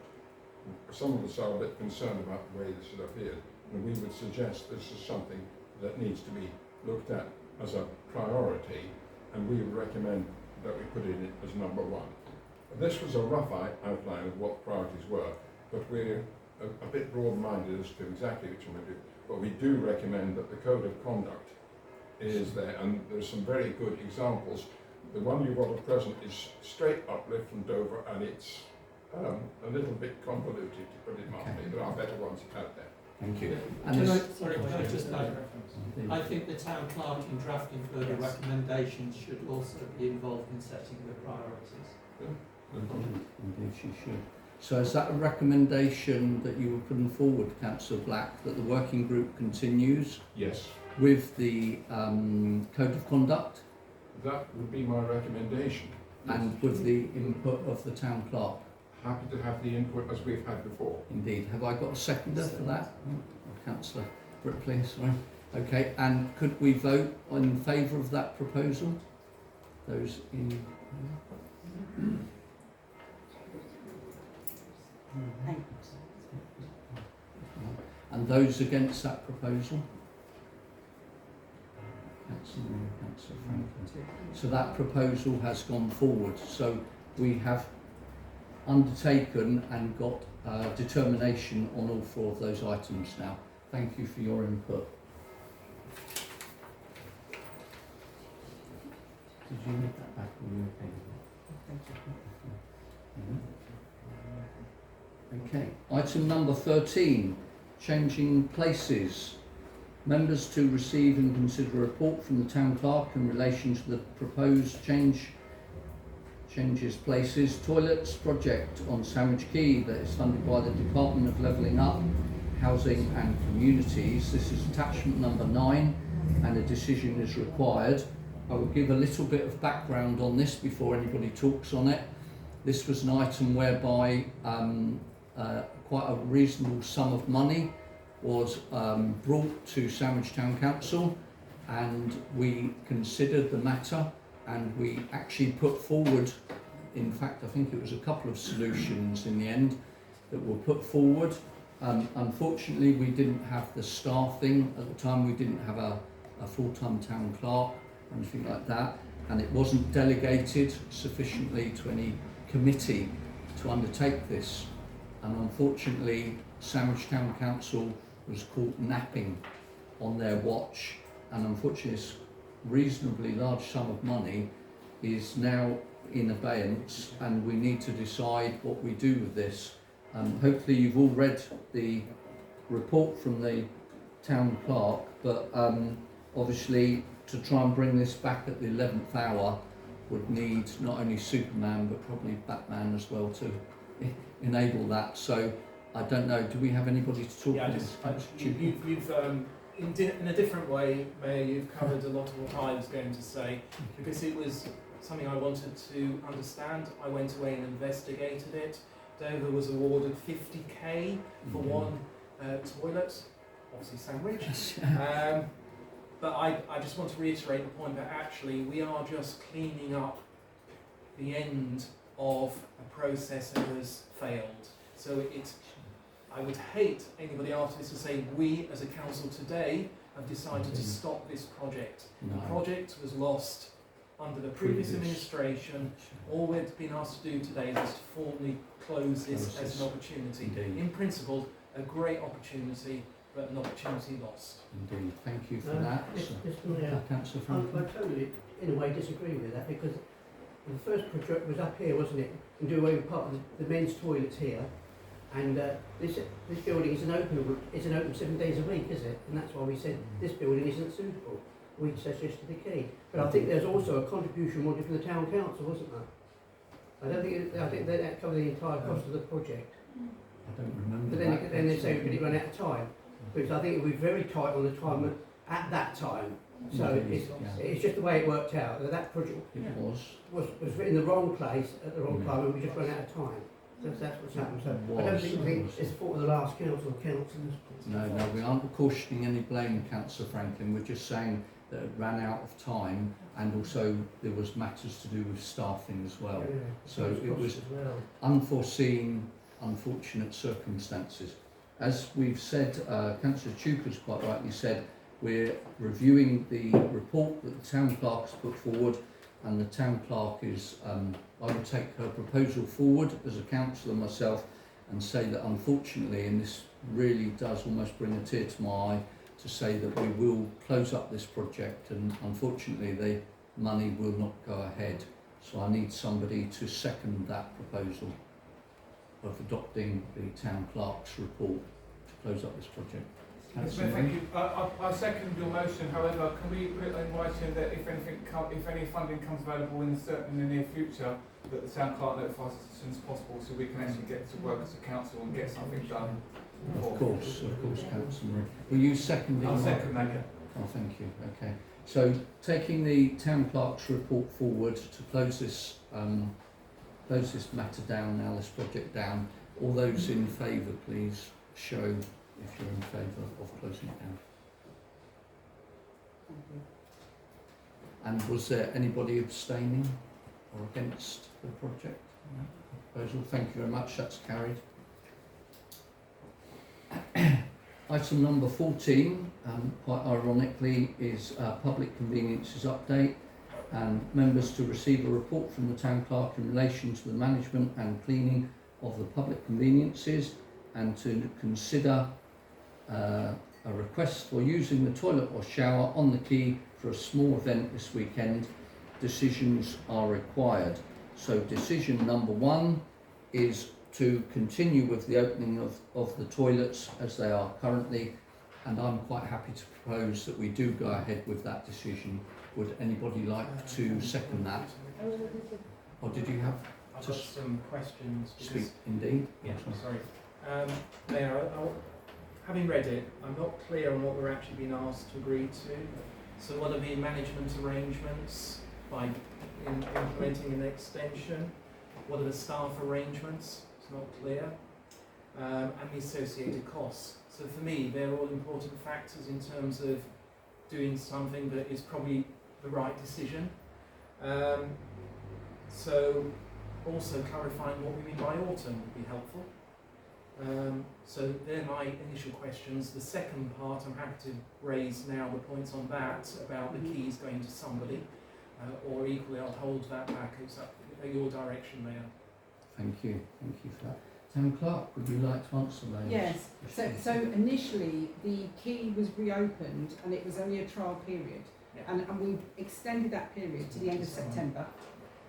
some of us are a bit concerned about the way this has appeared, and we would suggest this is something that needs to be looked at as a priority, and we would recommend that we put it in as number 1. This was a rough outline of what priorities were, but we're a bit broad-minded as to exactly which one we do. But we do recommend that the code of conduct is there, and there's some very good examples. The one you've got at present is straight uplift from Dover, and it's a little bit convoluted, to put it mildly. There are better ones out there. Thank you. Can I just add? I think the town clerk in drafting further recommendations should also be involved in setting the priorities. Indeed, she should. So is that a recommendation that you were putting forward, Councillor Black, that the working group continues? Yes. With the code of conduct? That would be my recommendation. And with the input of the town clerk? Happy to have the input as we've had before. Indeed. Have I got a seconder for that? Councillor Ripley, sorry. Okay, and could we vote in favour of that proposal? Those in... And those against that proposal? Councillor Franklin. So that proposal has gone forward. So we have undertaken and got determination on all 4 of those items now. Thank you for your input. Did you need that back on your opinion? Okay, item number 13, changing places. Members to receive and consider a report from the town clerk in relation to the proposed changes places toilets project on Sandwich Quay that is funded by the Department of Levelling Up, Housing and Communities. This is attachment number 9. and a decision is required. I will give a little bit of background on this before anybody talks on it. This was an item whereby quite a reasonable sum of money was brought to Sandwich Town Council, and we considered the matter, and we actually put forward, in fact I think it was a couple of solutions in the end that were put forward. Unfortunately we didn't have the staffing at the time, we didn't have a full-time town clerk or anything like that, and it wasn't delegated sufficiently to any committee to undertake this, and unfortunately Sandwich Town Council was caught napping on their watch, and unfortunately this reasonably large sum of money is now in abeyance, and we need to decide what we do with this. Hopefully you've all read the report from the town clerk, but obviously to try and bring this back at the 11th hour would need not only Superman but probably Batman as well to enable that. So I don't know, do we have anybody to talk to? You've in a different way, Mayor, you've covered a lot of what I was going to say, because it was something I wanted to understand. I went away and investigated it. Dover was awarded 50k for one toilet, obviously Sandwich. But I just want to reiterate the point that actually we are just cleaning up the end of a process that has failed. So I would hate anybody after this to say we as a council today have decided to stop this project. No. The project was lost under the previous administration. All we've been asked to do today is to formally close this as an opportunity. Indeed. In principle, a great opportunity, but an opportunity lost. Indeed, thank you for that. Councillor I Franklin. totally, in a way, disagree with that, because the first project was up here, wasn't it? And do away with part of the men's toilets here, and this building is an open 7 days a week, is it? And that's why we said this building isn't suitable. We suggested the key, but I think there's also a contribution wanted from the town council, wasn't there? I think that covered the entire cost of the project. I don't remember. But then they say we run out of time, because I think it was very tight on the time at that time. So it's just the way it worked out. That project was in the wrong place at the wrong time, and we just ran out of time. That's what's happened. So I don't think it's the fault of the last council or councillors. No, we aren't cautioning any blame, Councillor Franklin. We're just saying that it ran out of time, and also there was matters to do with staffing as well. Yeah, so it was unforeseen, unfortunate circumstances. As we've said, Councillor Chuka's quite rightly said, we're reviewing the report that the town clerk has put forward, and the town clerk is, I would take her proposal forward as a councillor myself and say that unfortunately, and this really does almost bring a tear to my eye, to say that we will close up this project, and unfortunately the money will not go ahead. So I need somebody to second that proposal of adopting the town clerk's report to close up this project. Thank you. I second your motion. However, can we put it in writing that if any funding comes available in the near future, that the town clerk notifies us as soon as possible, so we can actually get to work as a council and get something done. Of course, Councillor. Will you second it? I'll second that. Yeah. Oh, thank you. Okay. So taking the town clerk's report forward to close this matter down now, this project down. All those in favour, please show if you're in favour of closing it down. And was there anybody abstaining or against the project? No. Proposal. Thank you very much. That's carried. Item number 14, quite ironically, is public conveniences update, and members to receive a report from the town clerk in relation to the management and cleaning of the public conveniences, and to consider a request for using the toilet or shower on the quay for a small event this weekend. Decisions are required. So decision number 1 is to continue with the opening of the toilets as they are currently, and I'm quite happy to propose that we do go ahead with that decision. Would anybody like to second that? Or did you have I've got some questions. speak? Indeed. Yeah, sorry. Mayor, having read it, I'm not clear on what we're actually being asked to agree to. So what are the management arrangements by implementing an extension? What are the staff arrangements? It's not clear. And the associated costs. So for me, they're all important factors in terms of doing something that is probably the right decision. So also clarifying what we mean by autumn would be helpful. So they're my initial questions. The second part, I'm happy to raise now the points on that, about the keys going to somebody, or equally I'll hold that back. It's up your direction, Mayor. Thank you for that. Town Clerk, would you like to answer those? Yes. So initially the key was reopened and it was only a trial period, Yeah. and we've extended that period to the end of September.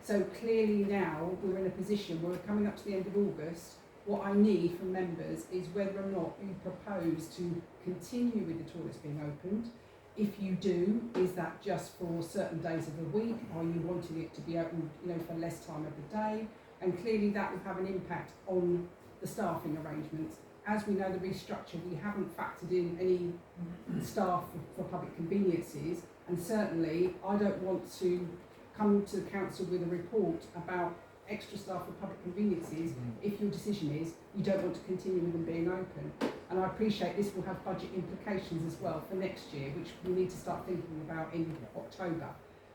So clearly now we're in a position where we're coming up to the end of August. What I need from members is whether or not you propose to continue with the toilets being opened. If you do, is that just for certain days of the week? Are you wanting it to be open, for less time of the day? And clearly that will have an impact on the staffing arrangements. As we know, the restructure, we haven't factored in any staff for public conveniences, and certainly I don't want to come to the council with a report about extra staff for public conveniences if your decision is you don't want to continue with them being open. And I appreciate this will have budget implications as well for next year, which we need to start thinking about in October.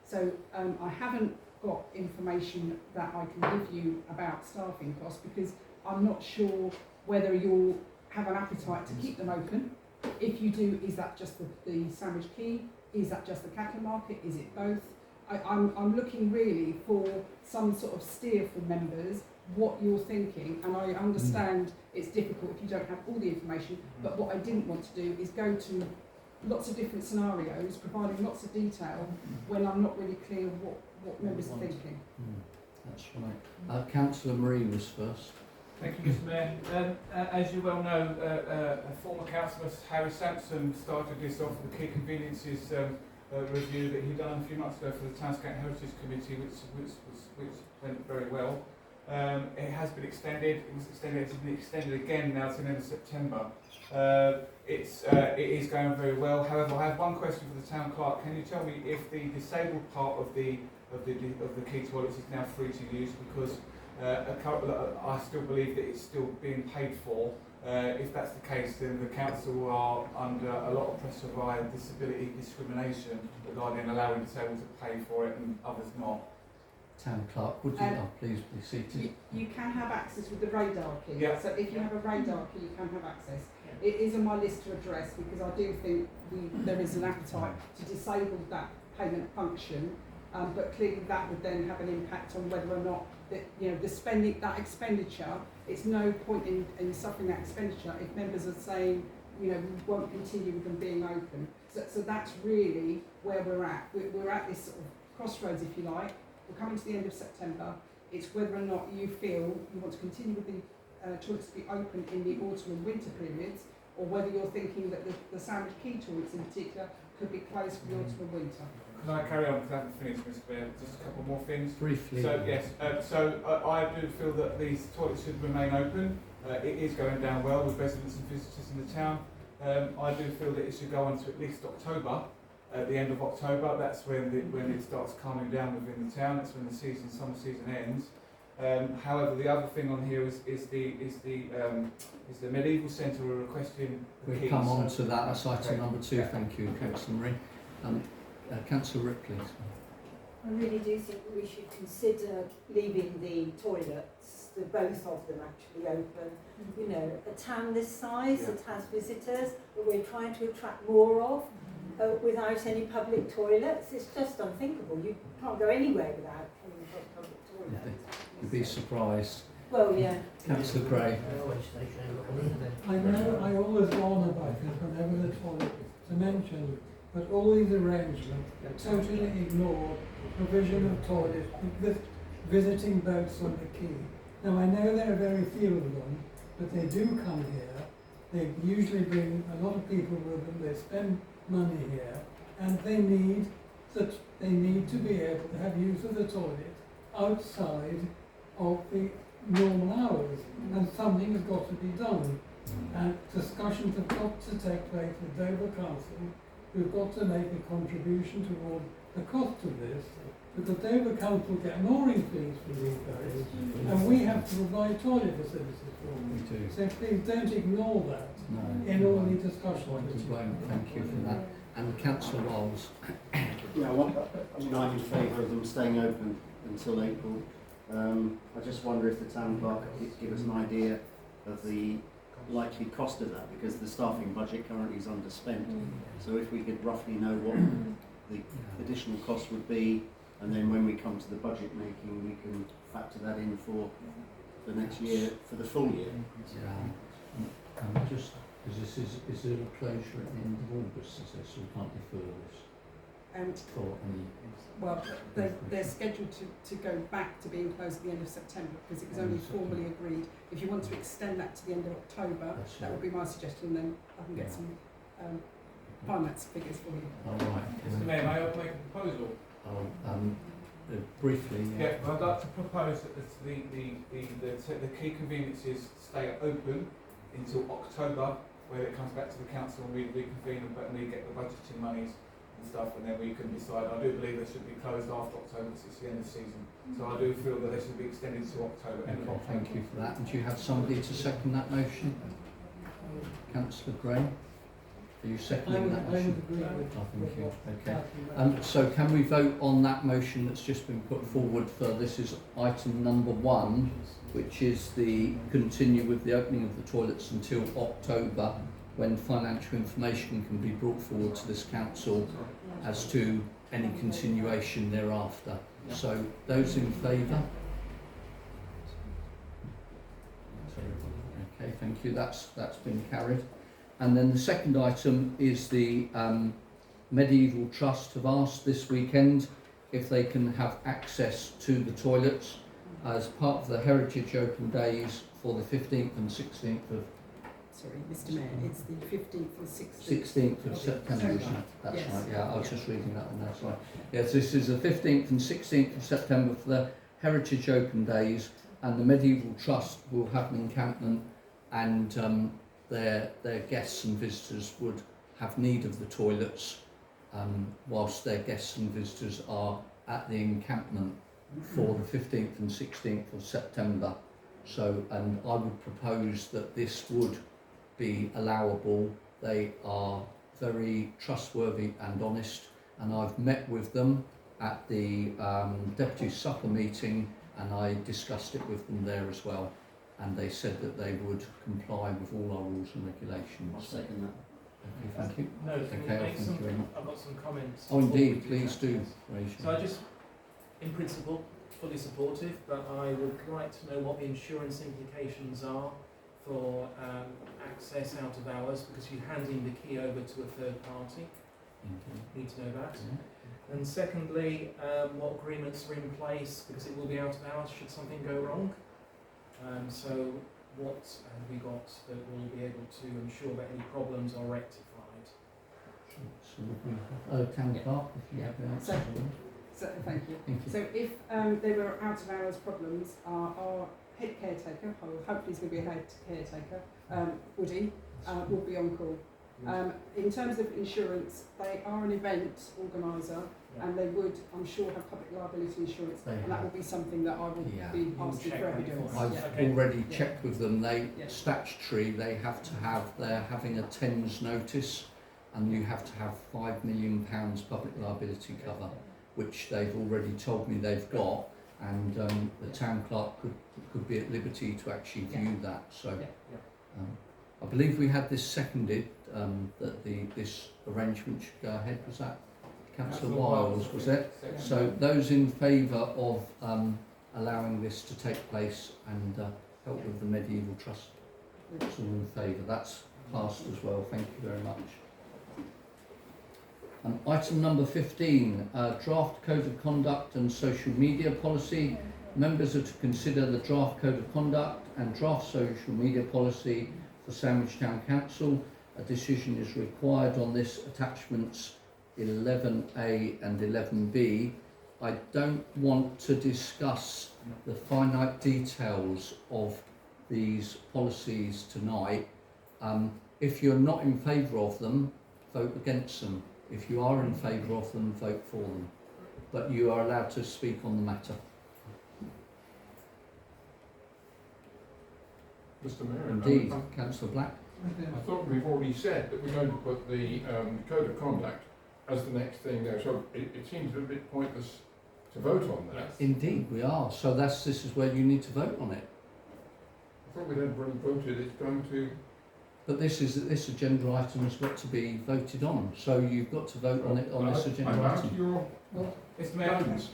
So I haven't got information that I can give you about staffing costs, because I'm not sure whether you'll have an appetite to keep them open. If you do, is that just the Sandwich Quay? Is that just the cattle market? Is it both? I'm looking really for some sort of steer from members, what you're thinking, and I understand it's difficult if you don't have all the information, but what I didn't want to do is go to lots of different scenarios, providing lots of detail when I'm not really clear what members are thinking. That's right. Councillor Marine was first. Thank you, Mr. Mayor. As you well know, a former councillor, Harry Sampson, started this off with the key conveniences review that he done a few months ago for the Townscape Heritage Committee, which went very well. It has been extended. It was extended. It's been extended again now to the end of September. It is going very well. However, I have one question for the town clerk. Can you tell me if the disabled part of the key toilets is now free to use? Because I still believe that it's still being paid for. If that's the case, then the council are under a lot of pressure via disability discrimination regarding allowing disabled to pay for it and others not. Town Clerk, would you please be seated? You can have access with the radar key. Yeah. So if you have a radar key, you can have access. It is on my list to address, because I do think there is an appetite to disable that payment function, but clearly that would then have an impact on whether or not that expenditure. It's no point in suffering that expenditure if members are saying, we won't continue with them being open. So that's really where we're at. We're at this sort of crossroads, if you like. We're coming to the end of September. It's whether or not you feel you want to continue with the toilets to be open in the autumn and winter periods, or whether you're thinking that the Sandwich Quay toilets in particular could be closed for the autumn and winter. Can I carry on because I haven't finished, Mr. Mayor? Just a couple more things. Briefly. So yes, I do feel that these toilets should remain open. It is going down well with residents and visitors in the town. I do feel that it should go on to at least October. At the end of October, that's when it starts calming down within the town. That's when the summer season ends. However, the other thing on here is the medieval centre are requesting the We'll keys. come on to that. That's item number 2. Thank you, Councillor Marine. Councillor Ripley. I really do think we should consider leaving the toilets, both of them actually open. A town this size that has visitors that we're trying to attract more of without any public toilets, it's just unthinkable. You can't go anywhere without any public toilets. You'd be surprised. Well, yeah. Councillor Gray. I know I always warn about it whenever the toilet is mentioned, but all these arrangements totally ignore provision of toilets with visiting boats on the quay. Now I know there are very few of them, but they do come here. They usually bring a lot of people with them. They spend money here, and they need to be able to have use of the toilet outside of the normal hours, and something has got to be done. And discussions have got to take place with Dover Council we've got to make a contribution toward the cost of this, because Dover Council get mooring fees for these boats, and we have to provide toilet facilities for them. We do. So please don't ignore that No. in all the discussion. Point of blame. Thank you for that. And Councillor Wiles. Yeah, I'm in favour of them staying open until April. I just wonder if the town clerk could give us an idea of the likely cost of that, because the staffing budget currently is underspent. So if we could roughly know what the additional cost would be, and then when we come to the budget making, we can factor that in for the next year, for the full year. Yeah. Just because is there a closure at the end of August, is there, so we can't defer this for any? Well, they're scheduled to go back to being closed at the end of September, because it was only formally agreed. If you want to extend that to the end of October, that would be my suggestion, then I can get some finance figures for you. All right. Mr. Mayor, may I make a proposal? Briefly. Yeah, well, I'd like to propose that the key conveniences stay open until October, where it comes back to the council and we reconvene and we get the budgeting monies and stuff, and then we can decide. I do believe they should be closed after October, because it's the end of the season. So I do feel that they should be extended to October. End of Okay, October. thank you for that. And do you have somebody to second that motion? Councillor Gray? Are you seconding that I motion? would agree with Thank you. Okay. Catherine. So can we vote on that motion that's just been put forward for, this is item number 1, which is the continue with the opening of the toilets until October, when financial information can be brought forward to this council as to any continuation thereafter. So those in favour? Okay, thank you. That's been carried. And then the second item is the Medieval Trust have asked this weekend if they can have access to the toilets as part of the Heritage Open Days for the 15th and 16th of... Sorry, Mr Mayor, it's the 15th and 16th. 16th of September, isn't it? That's Yes. right, yeah, I was just reading that on there, sorry. Yes, this is the 15th and 16th of September for the Heritage Open Days, and the Medieval Trust will have an encampment, and their guests and visitors would have need of the toilets whilst their guests and visitors are at the encampment for the 15th and 16th of September. So, and I would propose that this would be allowable. They are very trustworthy and honest, and I've met with them at the Deputy Supper meeting, and I discussed it with them there as well, and they said that they would comply with all our rules and regulations. I'll second that. Okay, thank you. No, can Okay, we make thank you very much. I've got some comments. Oh, before we indeed, please that. do. Raise So your I hand. just, in principle, fully supportive, but I would like to know what the insurance implications are for access out of hours, because you're handing the key over to a third party. Indeed. Need to know that. Yeah. And secondly, what agreements are in place, because it will be out of hours should something go wrong. So what have we got that will be able to ensure that any problems are rectified? So we Town Clerk, if you have the answer. So, thank you. Thank you. So if there were out of hours problems, our head caretaker, hopefully he's going to be a head caretaker, Woody, will be on call. In terms of insurance, they are an event organiser, and they would, I'm sure, have public liability insurance, They and have. that will be something that I will Yeah. be You'll asking check for that evidence. before. I've Yeah, okay. already Yeah. checked with them. They Yeah. statutory. They have to have. They're having a TENS notice, and you have to have £5 million public liability cover, which they've already told me they've got, and the town clerk could be at liberty to actually view that. So, I believe we had this seconded that this arrangement should go ahead. Was that Councillor Wiles? Was it? So those in favour of allowing this to take place and help with the Medieval Trust, it's all in favour. That's passed as well. Thank you very much. Item number 15, draft code of conduct and social media policy. Members are to consider the draft code of conduct and draft social media policy for Sandwich Town Council. A decision is required on this, attachments 11A and 11B. I don't want to discuss the finite details of these policies tonight. If you're not in favour of them, vote against them. If you are in favour of them, vote for them. But you are allowed to speak on the matter. Mr Mayor. Indeed, Councillor Black. I thought we've already said that we're going to put the code of conduct as the next thing there, so it seems a bit pointless to vote on that. Indeed, we are. So this is where you need to vote on it. I thought we'd already voted, it's going to... But this agenda item has got to be voted on. So you've got to vote on it on this agenda I'm out item. of your Mr Mayor, guidance.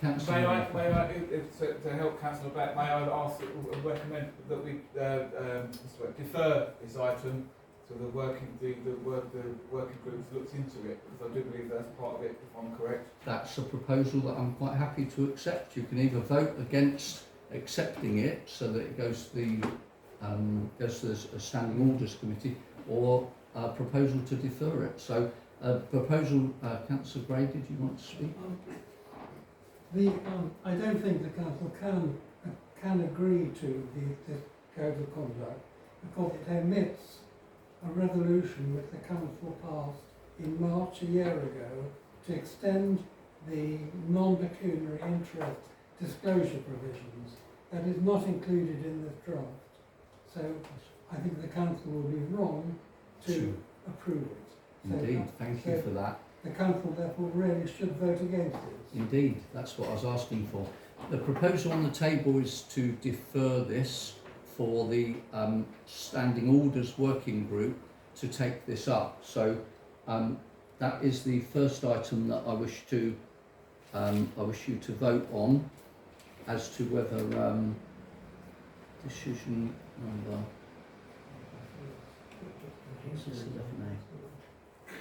Councillor. may I, to help Councillor Black, may I ask, recommend that we defer this item so the working group looks into it, because I do believe that's part of it, if I'm correct. That's a proposal that I'm quite happy to accept. You can either vote against accepting it so that it goes to the Standing Orders Committee, or a proposal to defer it. So, proposal, Councillor Gray, did you want to speak? I don't think the council can agree to the code of conduct because it omits a resolution which the council passed in March a year ago to extend the non-pecuniary interest disclosure provisions. That is not included in this draft. So I think the council will be wrong to approve it. So Indeed, thank you for that. the council therefore really should vote against this. Indeed, that's what I was asking for. The proposal on the table is to defer this for the Standing Orders Working Group to take this up. So that is the first item that I wish you to vote on, as to whether decision number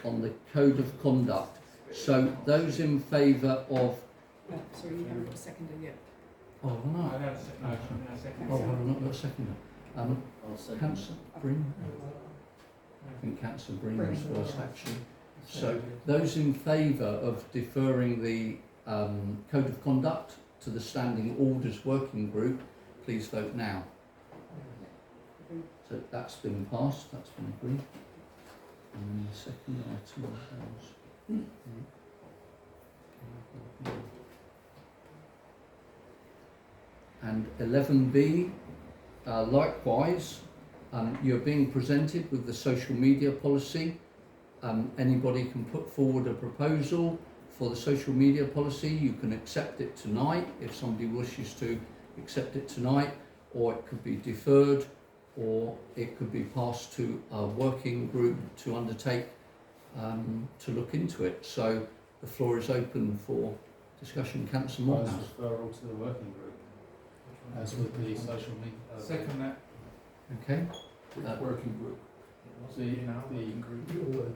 on the code of conduct. So those in favour of... Sorry, you haven't seconded yet. Oh, no. I have a second. Oh, have I not got a second? I'll second. Councillor Breen? I think Councillor Breen was first, actually. So those in favour of deferring the code of conduct to the Standing Orders Working Group, please vote now. So that's been passed, that's been agreed. And the second item was... And 11B, likewise, you're being presented with the social media policy. Anybody can put forward a proposal for the social media policy. You can accept it tonight if somebody wishes to accept it tonight, or it could be deferred, or it could be passed to a working group to undertake to look into it. So the floor is open for discussion. Councillor Morehouse. Referral to the working group, as with the social media. Second that. Okay. Working group. The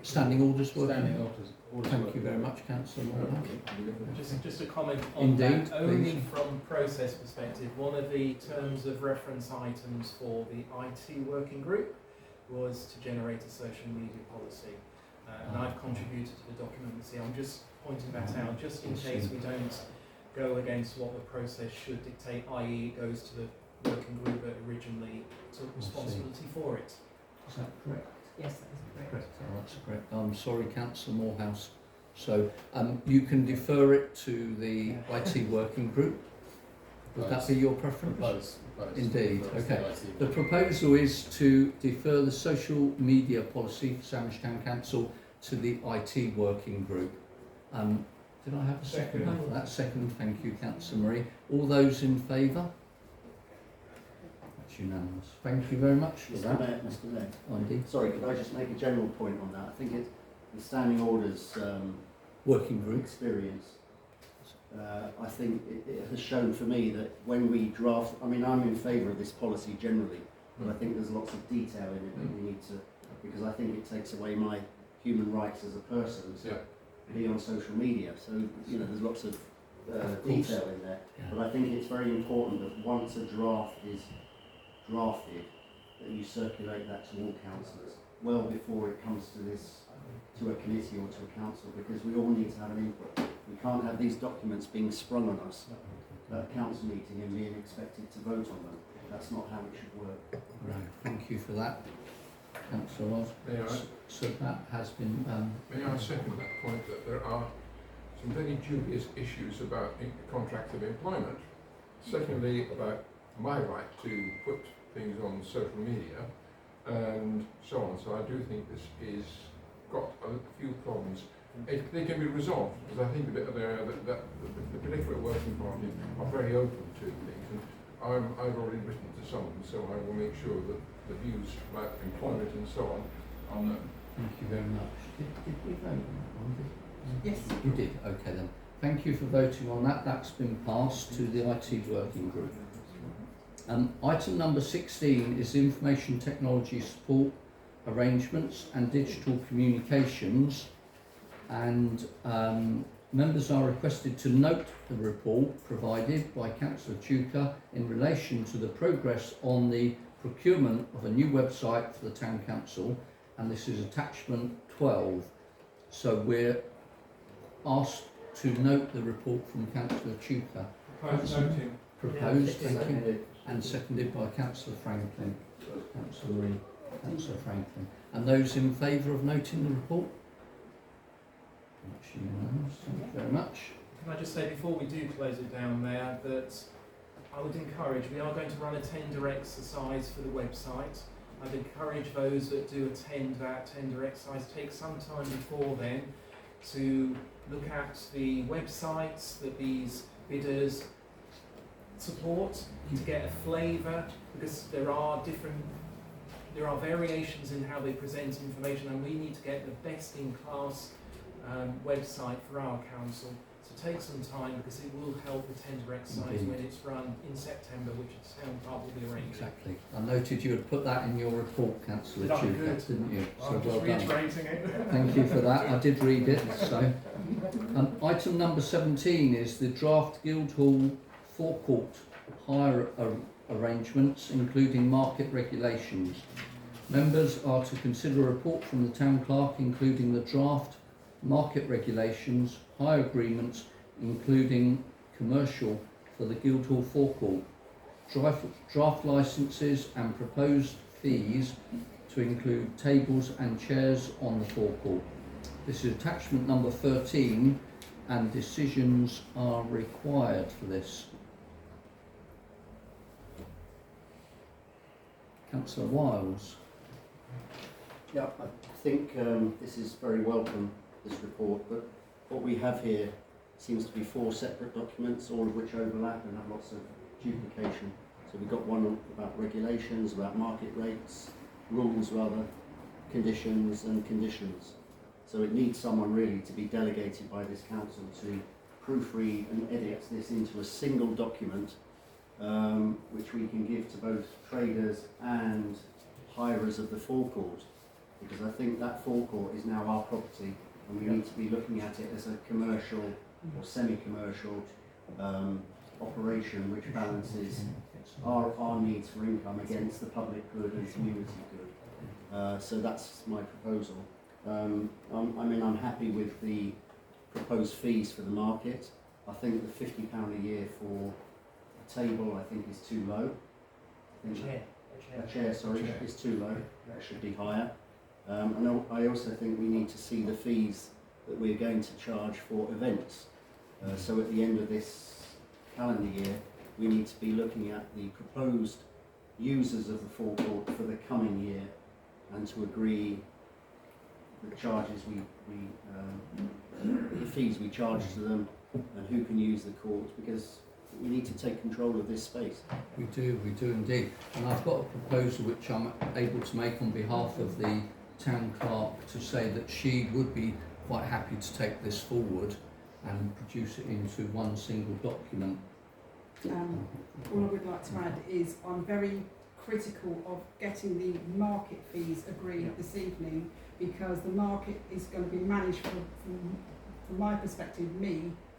Standing Orders Working Standing Group. Orders. Thank you very much, Councillor Morehouse. Just a comment on Indeed, that, only please. from process perspective, one of the terms of reference items for the IT working group was to generate a social media policy. And I've contributed to the document. See, I'm just pointing that out, just in case we don't go against what the process should dictate, i.e. it goes to the working group that originally took responsibility for it. Is that correct? Yes, that is correct. Oh, that's correct. I'm sorry, Councillor Morehouse. So you can defer it to the IT working group. Would that be your preference? Propose. Indeed, Propose okay. the The proposal is to defer the social media policy for Sandwich Town Council to the IT working group. Did I have a second? Second. That's second. Thank you, Councillor Marie. All those in favour? That's unanimous. Thank you very much for that. Mr Mayor. Oh, indeed. Sorry, could I just make a general point on that? I think it's the Standing Orders Working group. experience. I think it has shown for me that when we draft, I mean, I'm in favour of this policy generally, but I think there's lots of detail in it that we need to, because I think it takes away my human rights as a person to be on social media. So, you know, there's lots of detail in there. Yeah. But I think it's very important that once a draft is drafted, that you circulate that to all councillors well before it comes to a committee or to a council, because we all need to have an input. We can't have these documents being sprung on us at a council meeting and being expected to vote on them. That's not how it should work. Right, thank you for that. Councillor Ross. May I, So that has been, may I second that point that there are some very dubious issues about contract of employment. Secondly, about my right to put things on social media and so on. So I do think this is got a few problems. They can be resolved, because I think that the political working party are very open to things, and I've already written to some of them, so I will make sure that the views about employment and so on are known. thank you very much. Did we vote on that one? Yes. You did, okay then. Thank you for voting on that. That's been passed to the IT working group. Item number 16 is information technology support arrangements and digital communications, and members are requested to note the report provided by Councillor Tuker in relation to the progress on the procurement of a new website for the Town Council, and this is attachment 12. So we're asked to note the report from Councillor Tuker. Proposed noting. Proposed, thank you, and seconded by Councillor Franklin. Councillor Franklin. And those in favour of noting the report? Much unanimous, thank you very much. Can I just say before we do close it down there that I would encourage, we are going to run a tender exercise for the website. I'd encourage those that do attend that tender exercise, take some time before then to look at the websites that these bidders support, to get a flavour, because there are variations in how they present information, and we need to get the best in class website for our council. So take some time, because it will help the tender exercise Indeed. when it's run in September, which the town park will be arranging. Exactly. I noted you had put that in your report, Councillor Did I? Tuker, Good. didn't you? So I'm well just done. reiterating it. Thank you for that. I did read it. So, item number 17 is the draft Guildhall forecourt hire arrangements, including market regulations. Members are to consider a report from the town clerk, including the draft market regulations, hire agreements, including commercial for the Guildhall forecourt, draft licences and proposed fees to include tables and chairs on the forecourt. This is attachment number 13, and decisions are required for this. Councillor Wiles. Yeah, I think this is very welcome, this report, but what we have here seems to be 4 separate documents, all of which overlap and have lots of duplication. So we've got one about regulations, about market rates, rules rather, conditions and conditions. So it needs someone really to be delegated by this council to proofread and edit this into a single document, which we can give to both traders and hirers of the forecourt, because I think that forecourt is now our property, and we need to be looking at it as a commercial or semi-commercial operation which balances our needs for income against the public good and community good. So that's my proposal. I'm happy with the proposed fees for the market. I think the £50 a year for a table I think is too low. A chair, is too low. That should be higher. And I also think we need to see the fees that we're going to charge for events. So at the end of this calendar year, we need to be looking at the proposed users of the forecourt for the coming year, and to agree the charges the fees we charge to them, and who can use the court, because we need to take control of this space. We do indeed. And I've got a proposal which I'm able to make on behalf of the town clerk, to say that she would be quite happy to take this forward and produce it into one single document. All I would like to add is I'm very critical of getting the market fees agreed this evening, because the market is going to be managed from my perspective,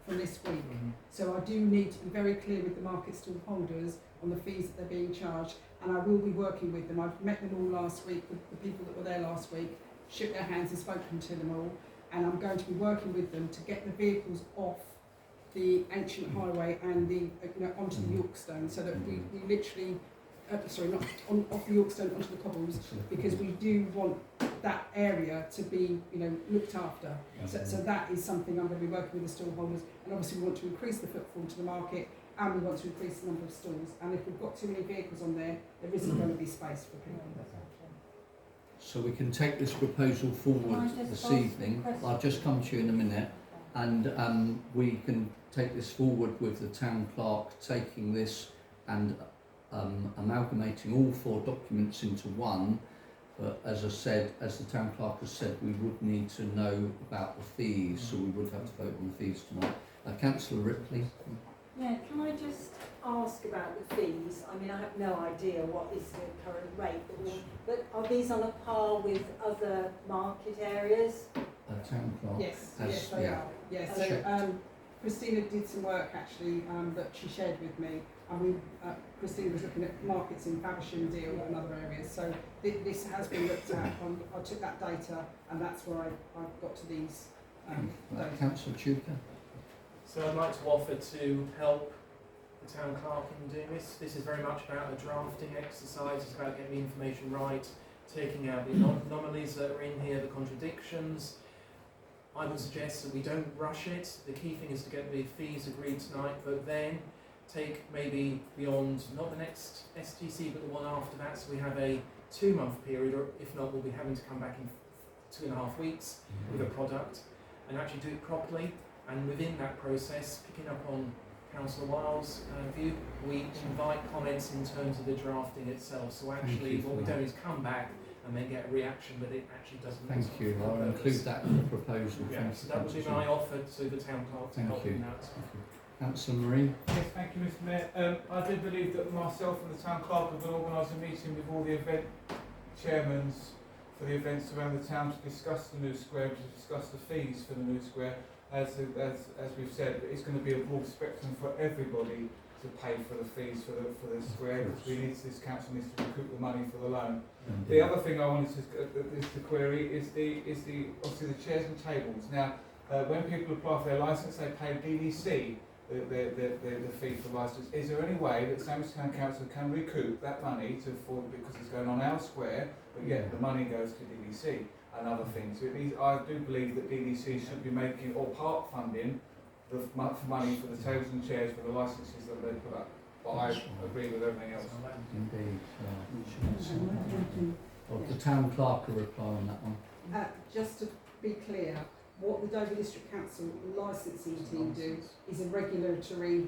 from this week. So I do need to be very clear with the market stall holders on the fees that they're being charged, and I will be working with them. I've met them all last week, the people that were there last week, shook their hands and spoken to them all, and I'm going to be working with them to get the vehicles off the ancient highway and onto the Yorkstone, so that we literally sorry, not on, off the Yorkstone onto the cobbles, because we do want that area to be, you know, looked after. So that is something I'm going to be working with the stallholders, and obviously we want to increase the footfall to the market, and we want to increase the number of stalls. And if we've got too many vehicles on there, there isn't going to be space for people. So we can take this proposal forward this evening. I'll just come to you in a minute, and we can take this forward with the town clerk taking this and amalgamating all 4 documents into one. But as I said, as the town clerk has said, we would need to know about the fees, so we would have to vote on the fees tonight. Councillor Ripley. Yeah, can I just ask about the fees? I mean, I have no idea what is the current rate, but are these on a par with other market areas? Town clerk. Yes, has, yes, they are. Yes, so Christina did some work actually that she shared with me, and we, Christina was looking at markets in Faversham, Deal and other areas. So this has been looked at. I took that data, and that's where I got to these data. Councillor Chuka. So I'd like to offer to help the town clerk in doing this. This is very much about a drafting exercise. It's about getting the information right, taking out the anomalies that are in here, the contradictions. I would suggest that we don't rush it. The key thing is to get the fees agreed tonight, but then take maybe beyond, not the next STC, but the one after that, so we have a 2-month period, or if not, we'll be having to come back in 2.5 weeks with a product and actually do it properly. And within that process, picking up on Councillor Wiles' view, we invite comments in terms of the drafting itself. So actually what we do is come back and then get a reaction, but it actually doesn't. Thank you. I'll include that in the proposal. Yeah, so that would be my offer to the town clerk to help in that. Councillor Marie. Yes, thank you, Mr. Mayor. I do believe that myself and the town clerk have organise a meeting with all the event chairmans for the events around the town to discuss the new square, to discuss the fees for the new square. As we've said, it's going to be a broad spectrum for everybody to pay for the fees for the square, because this council needs to recoup the money for the loan. The other thing I wanted to query is the obviously the chairs and tables. Now, when people apply for their licence, they pay DDC the fee for licence. Is there any way that Sandwich Town Council can recoup that money to afford, because it's going on our square, but yet the money goes to DDC and other things? So I do believe that DDC should be making, or part funding, the money for the tables and chairs for the licences that they put up. But I agree with everything else. Indeed. The town clerk will reply on that one. Just to be clear, what the Dover District Council licensing team do is a regulatory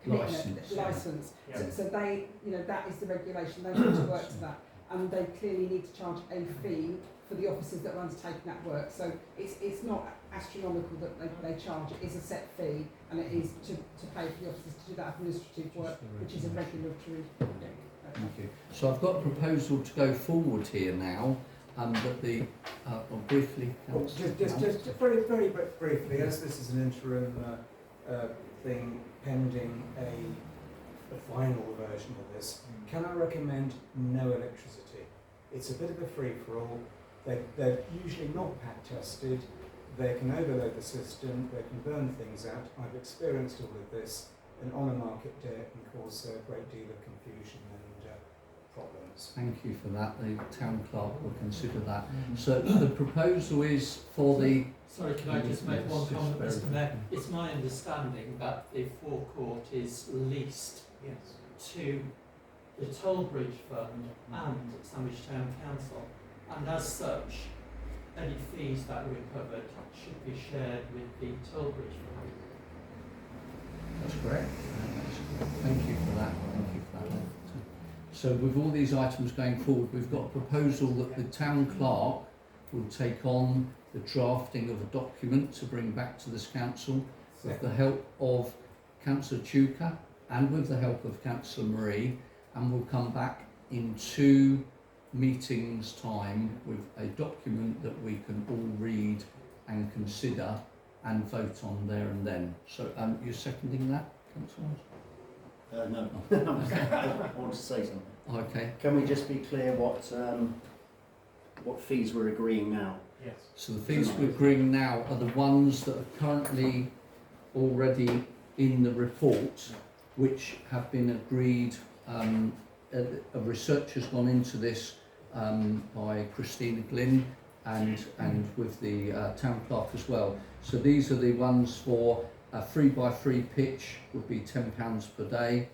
licence. Yeah. So they, you know, that is the regulation. They have to work to that, and they clearly need to charge a fee for the officers that are undertaking that work. So it's not astronomical that they charge. It is a set fee, and it is to pay for the officers to do that administrative work, which is a regulatory. Thank you. So I've got a proposal to go forward here now, but the briefly. Just very briefly, as this is an interim thing pending a final version of this, can I recommend no electricity? It's a bit of a free-for-all. They're usually not pack tested. They can overload the system. They can burn things out. I've experienced all of this, and on a market day it can cause a great deal of confusion and problems. Thank you for that. The town clerk will consider that. So the proposal is for the. Sorry, can I just make one comment, Mr. Mayor? It's my understanding that the forecourt is leased to the Tollbridge Fund and Sandwich Town Council, and as such, any fees that are recovered should be shared with the Tollbridge Fund. That's correct. Thank you for that. Thank you for that. So with all these items going forward, we've got a proposal that the town clerk will take on the drafting of a document to bring back to this council with the help of Councillor Chuka and with the help of Councillor Marie, and we'll come back in 2 meetings' time with a document that we can all read and consider and vote on there and then. So you're seconding that, Councillor? No. I want to say something. Okay. Can we just be clear what fees we're agreeing now? Yes. So the fees we're agreeing now are the ones that are currently already in the report, which have been agreed research has gone into this by Christina Glynn and with the town clerk as well. So these are the ones for a 3x3 pitch would be £10 per day.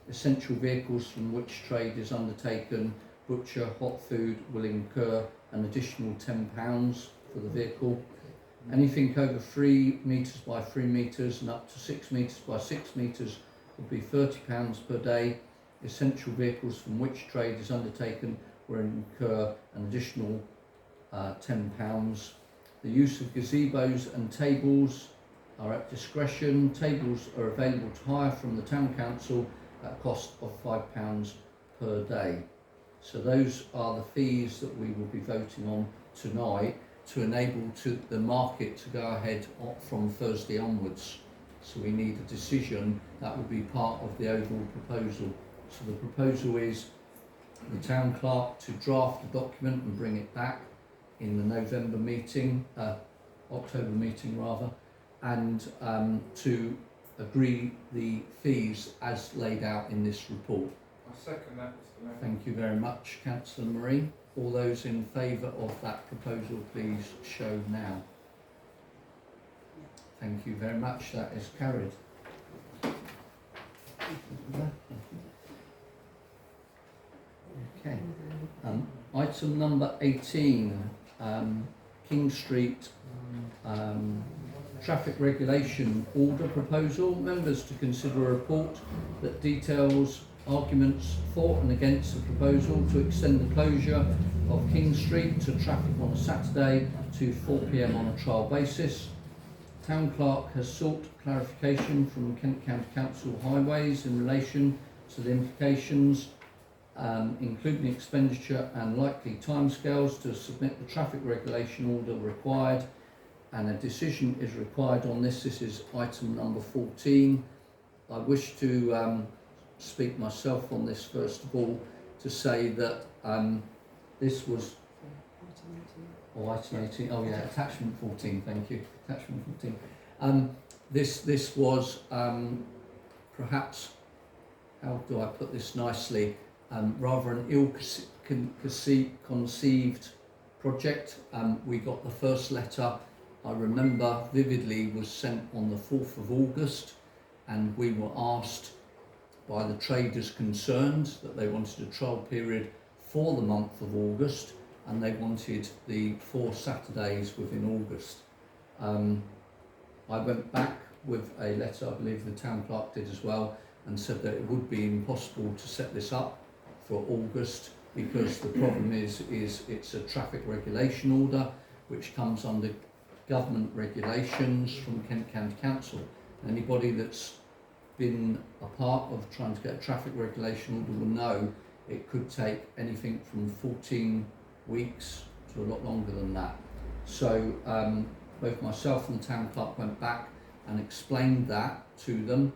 Essential vehicles from which trade is undertaken, butcher, hot food will incur an additional £10 for the vehicle. Anything over 3 metres by 3 metres and up to 6 metres by 6 metres would be £30 per day. Essential vehicles from which trade is undertaken will incur an additional £10. The use of gazebos and tables are at discretion. Tables are available to hire from the Town Council at a cost of £5 per day. So those are the fees that we will be voting on tonight to enable the market to go ahead from Thursday onwards. So we need a decision that will be part of the overall proposal. So the proposal is the town clerk to draft a document and bring it back in the November meeting, October meeting rather, and to agree the fees as laid out in this report. I second that, Mr. Mayor. Thank you very much, Councillor Marie. All those in favour of that proposal, please show now. Thank you very much. That is carried. Okay. Item number 18, King Street traffic regulation order proposal. Members to consider a report that details arguments for and against the proposal to extend the closure of King Street to traffic on a Saturday to 4 p.m. on a trial basis. Town Clerk has sought clarification from Kent County Council Highways in relation to the implications, including expenditure and likely timescales to submit the traffic regulation order required, and a decision is required on this. This is item number 14. I wish to speak myself on this first of all, to say that this was item 18. Oh yeah, attachment 14. Thank you. Attachment 14. This was perhaps, how do I put this nicely? Rather an ill-conceived project. We got the first letter, I remember vividly, was sent on the 4th of August, and we were asked by the traders concerned that they wanted a trial period for the month of August, and they wanted the 4 Saturdays within August. I went back with a letter, I believe the town clerk did as well, and said that it would be impossible to set this up for August because the problem is it's a traffic regulation order which comes under government regulations from Kent County Council. Anybody that's been a part of trying to get a traffic regulation order will know it could take anything from 14 weeks to a lot longer than that. So both myself and the town clerk went back and explained that to them,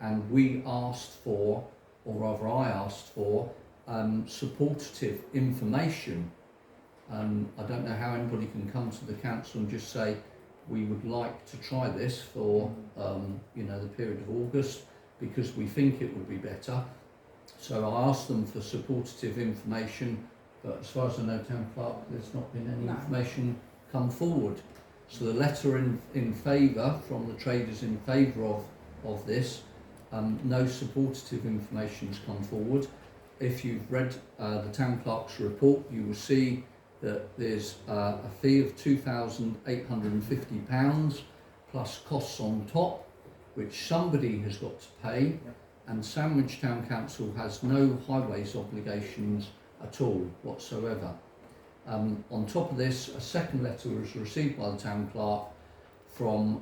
and we asked for, or rather I asked for, supportive information. I don't know how anybody can come to the council and just say we would like to try this for the period of August because we think it would be better. So I asked them for supportive information, but as far as I know, town clerk, there's not been any information come forward. So the letter in favour from the traders in favour of this, no supportive information has come forward. If you've read the town clerk's report, you will see that there's a fee of £2,850 plus costs on top, which somebody has got to pay, and Sandwich Town Council has no highways obligations at all whatsoever. On top of this, a second letter was received by the town clerk from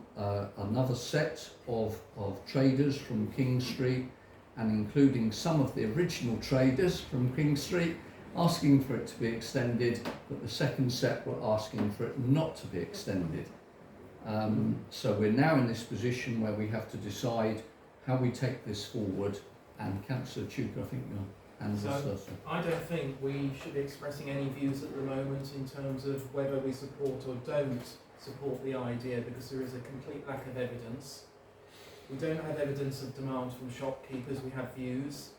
another set of traders from King Street, and including some of the original traders from King Street, asking for it to be extended, but the second set were asking for it not to be extended. So we're now in this position where we have to decide how we take this forward, and Councillor Tuker, I think you're So I don't think we should be expressing any views at the moment in terms of whether we support or don't support the idea, because there is a complete lack of evidence. We don't have evidence of demand from shopkeepers, we have views.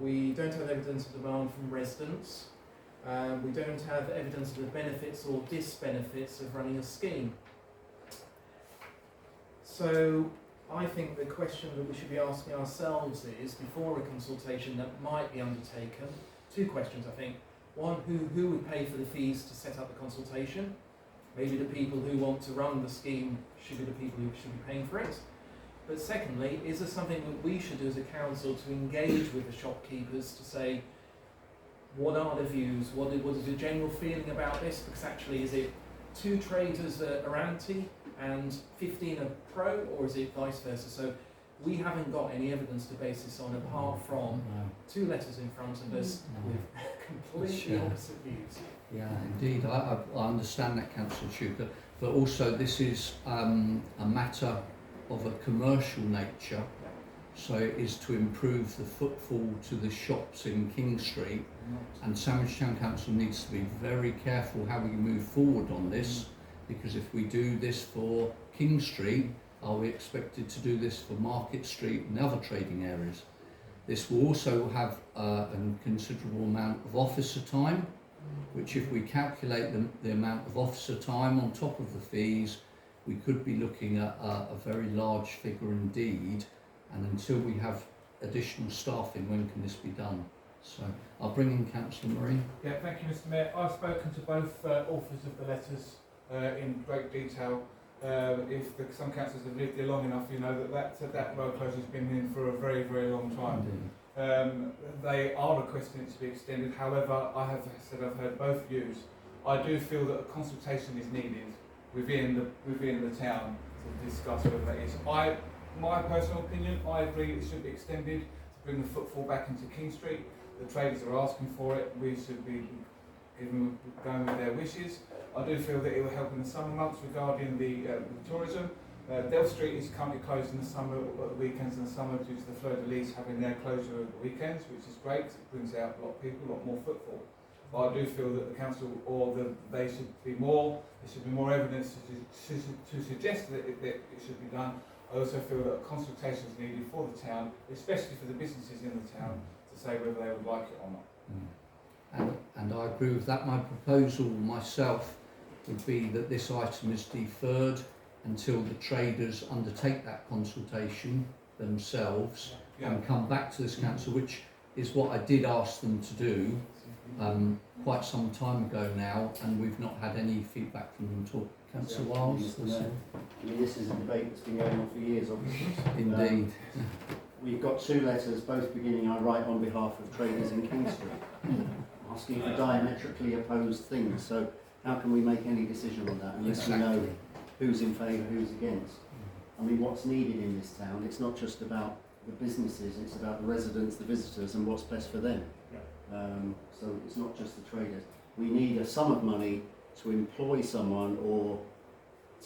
We don't have evidence of demand from residents. We don't have evidence of the benefits or disbenefits of running a scheme. So I think the question that we should be asking ourselves is, before a consultation that might be undertaken, two questions I think. One, who would pay for the fees to set up the consultation? Maybe the people who want to run the scheme should be the people who should be paying for it. But secondly, is there something that we should do as a council to engage with the shopkeepers to say, what are the views, what is the general feeling about this? Because actually, is it 2 traders are anti and 15 are pro, or is it vice versa? So we haven't got any evidence to base this on apart from 2 letters in front of us with completely opposite views. Yeah, indeed. I understand that, Councillor Shuker, but also this is a matter of a commercial nature, so it is to improve the footfall to the shops in King Street, and Sandwich Town Council needs to be very careful how we move forward on this, because if we do this for King Street, are we expected to do this for Market Street and other trading areas? This will also have a considerable amount of officer time, which if we calculate the amount of officer time on top of the fees, we could be looking at a very large figure indeed, and until we have additional staffing, when can this be done? So I'll bring in Councillor Marine. Yeah, thank you, Mr. Mayor. I've spoken to both authors of the letters in great detail. Some councillors have lived here long enough, you know that road closure has been in for a very, very long time. They are requesting it to be extended. However, I have said I've heard both views. I do feel that a consultation is needed within the town to discuss whether that is. My personal opinion, I agree it should be extended to bring the footfall back into King Street. The traders are asking for it. We should be going with their wishes. I do feel that it will help in the summer months regarding the tourism. Delft Street is currently closed in the summer, weekends in the summer due to the Fleur de Lis having their closure of the weekends, which is great. It brings out a lot of people, a lot more footfall. But I do feel that the council there should be more evidence to suggest that it should be done. I also feel that a consultation is needed for the town, especially for the businesses in the town, to say whether they would like it or not. And I agree with that. My proposal myself would be that this item is deferred until the traders undertake that consultation themselves and come back to this council, which is what I did ask them to do quite some time ago now, and we've not had any feedback from them at all. Councillor Wiles? I mean, this is a debate that's been going on for years, obviously. Indeed. We've got 2 letters, both beginning I write on behalf of traders in King Street, asking for diametrically opposed things. So how can we make any decision on that unless we know who's in favour, who's against? I mean, what's needed in this town, it's not just about the businesses, it's about the residents, the visitors, and what's best for them. So it's not just the traders. We need a sum of money to employ someone or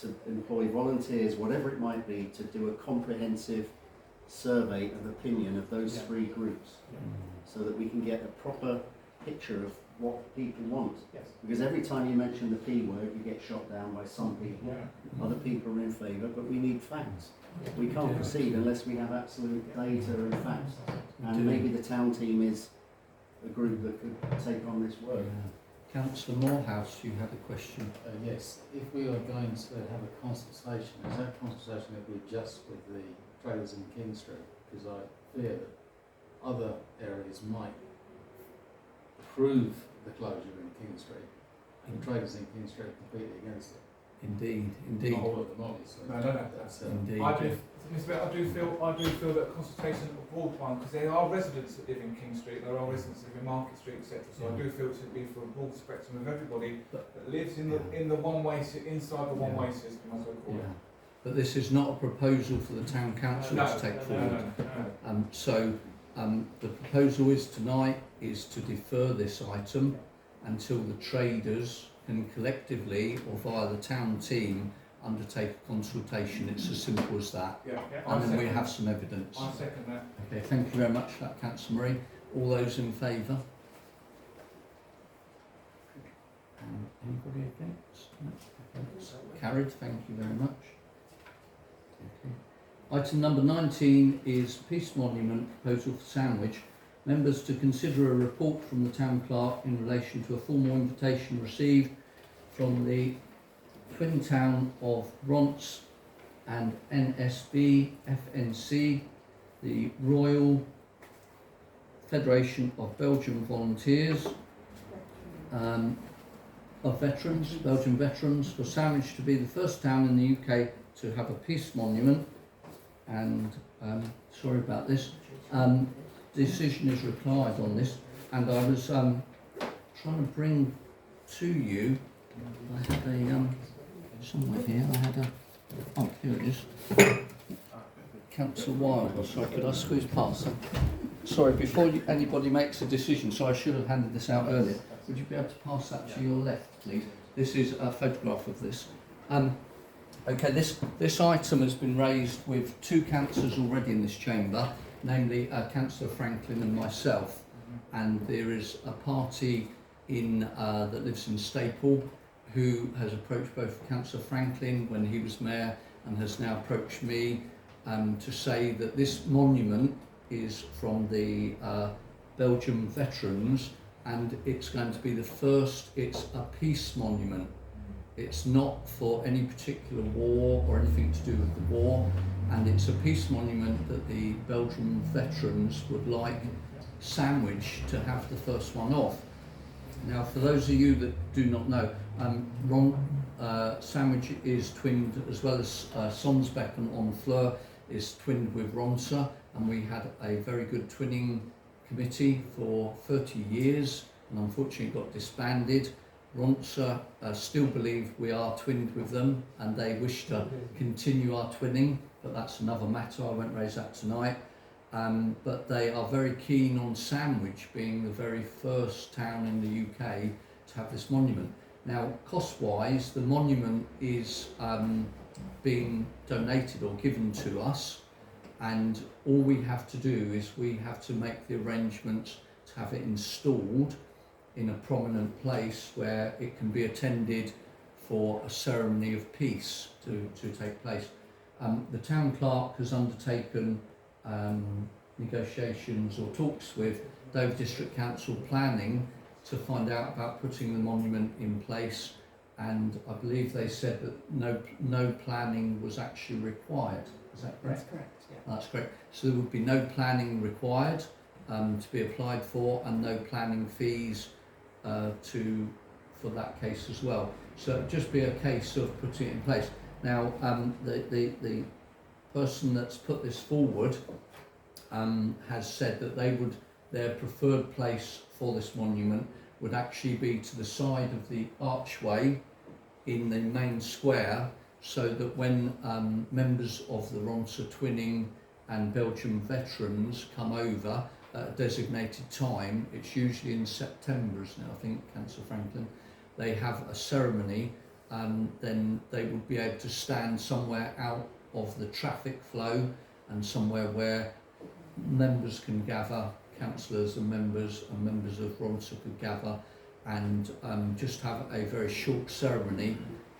to employ volunteers, whatever it might be, to do a comprehensive survey of opinion of those 3 groups, so that we can get a proper picture of what people want. Because every time you mention the P word, you get shot down by some people. Other people are in favour, but we need facts. We can't proceed unless we have absolute data and facts. And maybe the town team is a group that could take on this work. Councillor Morehouse, you had a question. Yes, if we are going to have a consultation, is that consultation going to be just with the traders in King Street? Because I fear that other areas might approve the closure in King Street, and the traders in King Street are completely against it. Indeed. Not all of them, obviously. No. Indeed. I do feel that a consultation is a broad one, because there are residents that live in King Street, there are residents that live in Market Street, etc. So I do feel it should be for a broad spectrum of everybody that lives in the one-way inside the one-way system, as I call it. But this is not a proposal for the town council to take forward. So the proposal is tonight is to defer this item until the traders can collectively or via the town team undertake a consultation. It's as simple as that. And then we have some evidence. I second that. Okay, thank you very much for that, Councillor Marie. All those in favour? Anybody against? No? Okay. Carried, thank you very much. Okay. Item number 19 is Peace Monument proposal for Sandwich. Members to consider a report from the Town Clerk in relation to a formal invitation received from the Twin Town of Ronce and NSB FNC, the Royal Federation of Belgian Volunteers, of veterans, Belgian veterans, for Sandwich to be the first town in the UK to have a peace monument. And sorry about this. Decision is required on this, and I was trying to bring to you. I had a somewhere here. I had a. Oh, here it is. Councillor Wilde. Sorry, could I squeeze past? Sorry, before anybody makes a decision. So I should have handed this out earlier. Would you be able to pass that to your left, please? This is a photograph of this. Okay, this item has been raised with two councillors already in this chamber, namely Councillor Franklin and myself. And there is a party that lives in Staple who has approached both Councillor Franklin when he was mayor and has now approached me to say that this monument is from the Belgian veterans, and it's going to be the first. It's a peace monument. It's not for any particular war or anything to do with the war, and it's a peace monument that the Belgian veterans would like Sandwich to have the first one off. Now, for those of you that do not know, Sandwich is twinned, as well as Sonsbeck and Honfleur is twinned with Ronce, and we had a very good twinning committee for 30 years, and unfortunately got disbanded. Ronce still believe we are twinned with them, and they wish to continue our twinning, but that's another matter. I won't raise that tonight. But they are very keen on Sandwich being the very first town in the UK to have this monument. Now, cost-wise, the monument is being donated or given to us, and all we have to do is we have to make the arrangements to have it installed in a prominent place where it can be attended for a ceremony of peace to take place. The town clerk has undertaken negotiations or talks with Dover District Council Planning to find out about putting the monument in place, and I believe they said that no planning was actually required. Is that correct? That's correct, yeah. That's correct. So there would be no planning required to be applied for, and no planning fees for that case as well. So it'd just be a case of putting it in place. Now, the person that's put this forward has said that their preferred place for this monument would actually be to the side of the archway in the main square, so that when members of the Ronce Twinning and Belgian veterans come over at a designated time, it's usually in September, isn't it? I think, Councillor Franklin, they have a ceremony, and then they would be able to stand somewhere out of the traffic flow and somewhere where members can gather, councillors and members of Ronce could gather, and just have a very short ceremony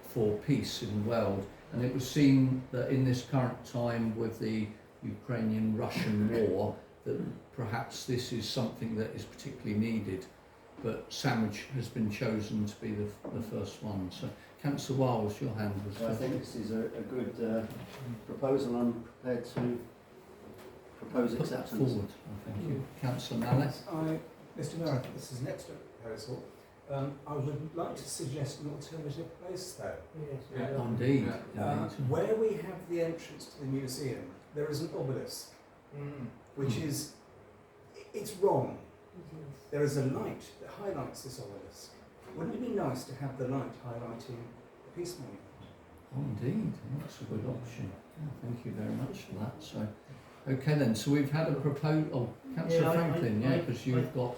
for peace in the world. And it was seen that in this current time with the Ukrainian-Russian war, that perhaps this is something that is particularly needed, but Sandwich has been chosen to be the first one. So, Councillor Wiles, your hand was I think this is a good proposal. I'm prepared to propose put that acceptance. forward. Thank you. Councillor Mallet. Mr. Mayor, I think this is an excellent proposal. I would like to suggest an alternative place, though. Yes, Indeed. Where we have the entrance to the museum, there is an obelisk, which is, it's wrong. There is a light that highlights this obelisk. Wouldn't it be nice to have the light highlighting the peace monument? Indeed, that's a good option. Yeah, thank you very much for that. So, okay then, so we've had a proposal. Oh, Councillor Franklin, because you've got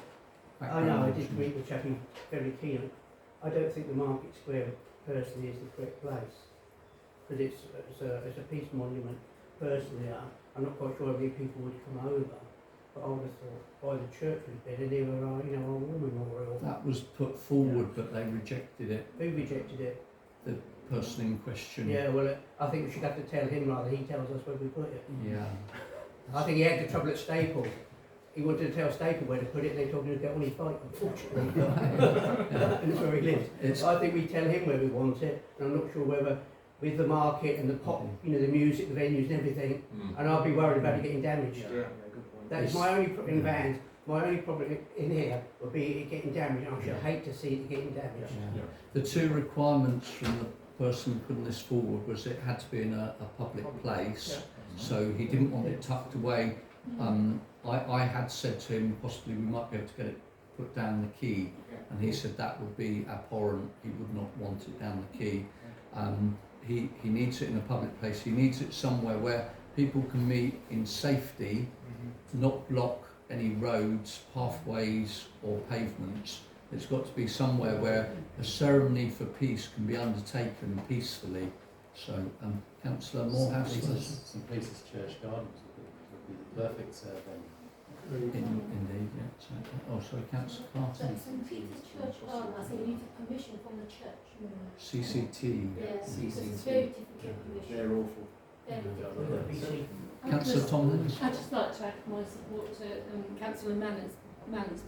I know, I did meet with Chappie very keen. I don't think the Market Square personally is the correct place, because it's a peace monument. Personally, I'm not quite sure how many people would come over, but I would have thought by the church was better, they were our war memorial. That was put forward, but they rejected it. Who rejected it? The person in question. Yeah, well, I think we should have to tell him rather he tells us where we put it. Yeah. I think he had the trouble at Staple. he wanted to tell Staple where to put it, and they told him to get on his bike, unfortunately. And that's where he lives. So I think we tell him where we want it, and I'm not sure whether with the market and the pop, you know, the music, the venues and everything, and I'll be worried about it getting damaged. Yeah. Good point. That is my only problem in vans. My only problem in here would be it getting damaged, and I should hate to see it getting damaged. Yeah. The two requirements from the person putting this forward was it had to be in a public place, so he didn't want it tucked away. I had said to him possibly we might be able to get it put down the quay, and he said that would be abhorrent, he would not want it down the quay. He needs it in a public place, he needs it somewhere where people can meet in safety, not block any roads, pathways or pavements. It's got to be somewhere where a ceremony for peace can be undertaken peacefully. So, Councillor Morehouse. St. Peter's Church Gardens would be the perfect venue. Indeed, yeah. So, oh, sorry, Councillor Carter. St. Peter's Church Garden, I think you need permission from the church. CCT. Yes, CCT. it's very difficult permission. They're awful. Councillor Tomlins. I'd just like to add my support to Councillor Manners' proposal.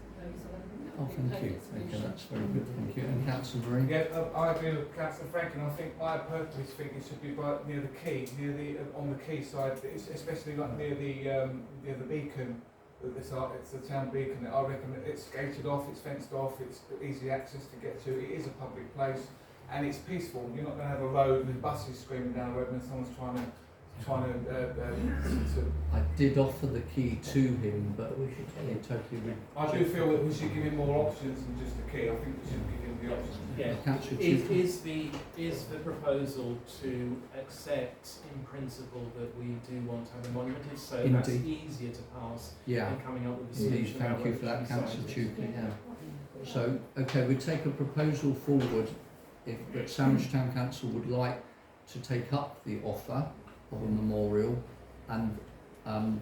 Oh, thank you. Okay, that's very good, thank you. And Councillor Marie? Yeah, I agree with Councillor Franklin. I think I personally think it should be near the quay, on the quay side, especially like near the beacon. It's the town beacon. I reckon it's gated off, it's fenced off, it's easy access to get to. It is a public place, and it's peaceful. You're not going to have a road with buses screaming down the road when someone's trying to. I did offer the key to him, but he totally. I do feel that we should give him more options than just the key. I think we should give him the options. Yeah. Is the proposal to accept in principle that we do want to have a monument? If so, that's easier to pass than coming up with a solution. Thank you for that, Councillor Tuker. Yeah. So, okay, we take a proposal forward that Sandwich Town Council would like to take up the offer of a memorial, and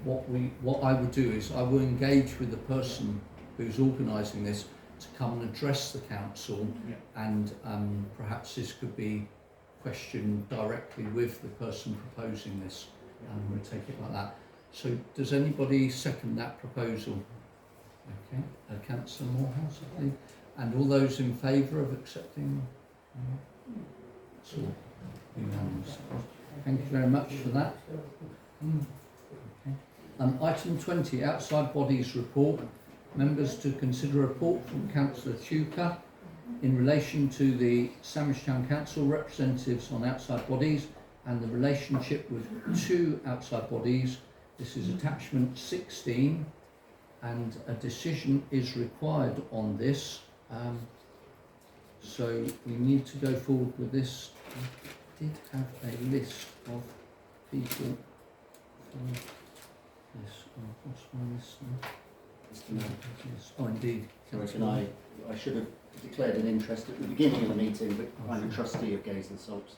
what I would do is I will engage with the person who's organising this to come and address the council, and perhaps this could be questioned directly with the person proposing this, and we'll take it like that. So does anybody second that proposal? Okay, Councillor Morehouse, I believe. And all those in favour of accepting? So, unanimous. Thank you very much for that. Okay. Item 20, outside bodies report. Members to consider a report from Councillor Tuker in relation to the Sandwich Town Council representatives on outside bodies and the relationship with two outside bodies. This is attachment 16, and a decision is required on this. So we need to go forward with this. I did have a list of people for this. Oh, what's my list now? Oh, indeed. Sorry, I should have declared an interest at the beginning of the meeting, but I'm a trustee of Gays and Salts.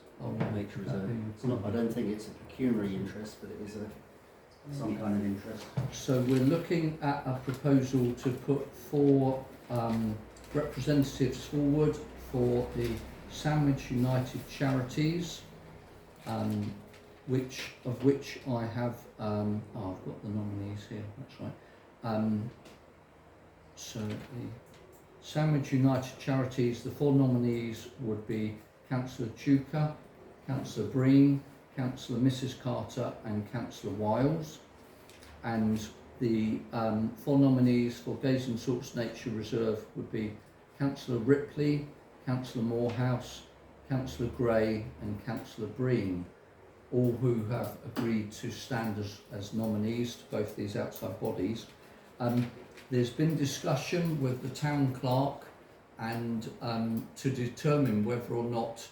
Nature Reserve. It's not. I don't think it's a pecuniary interest, but it is some kind of interest. So we're looking at a proposal to put 4 representatives forward for the Sandwich United Charities, which I have. I've got the nominees here. That's right. So the Sandwich United Charities, the 4 nominees would be Councillor Tuker, Councillor Breen, Councillor Mrs Carter and Councillor Wiles. And the 4 nominees for Gays and Salts Nature Reserve would be Councillor Ripley, Councillor Morehouse, Councillor Gray and Councillor Breen, all who have agreed to stand as nominees to both these outside bodies. There's been discussion with the town clerk and to determine whether or not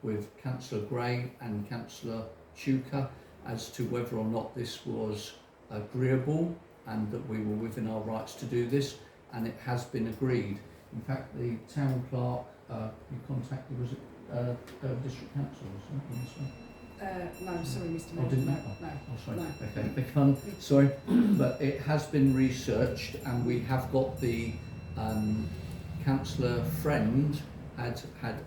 with Councillor Gray and Councillor Tuker as to whether or not this was agreeable and that we were within our rights to do this, and it has been agreed. In fact, the town clerk, you contacted, was it District Council or something? No, sorry, Mr. Mayor. Oh, didn't matter? No. Oh, sorry. No. Okay, sorry. But it has been researched, and we have got the councillor friend had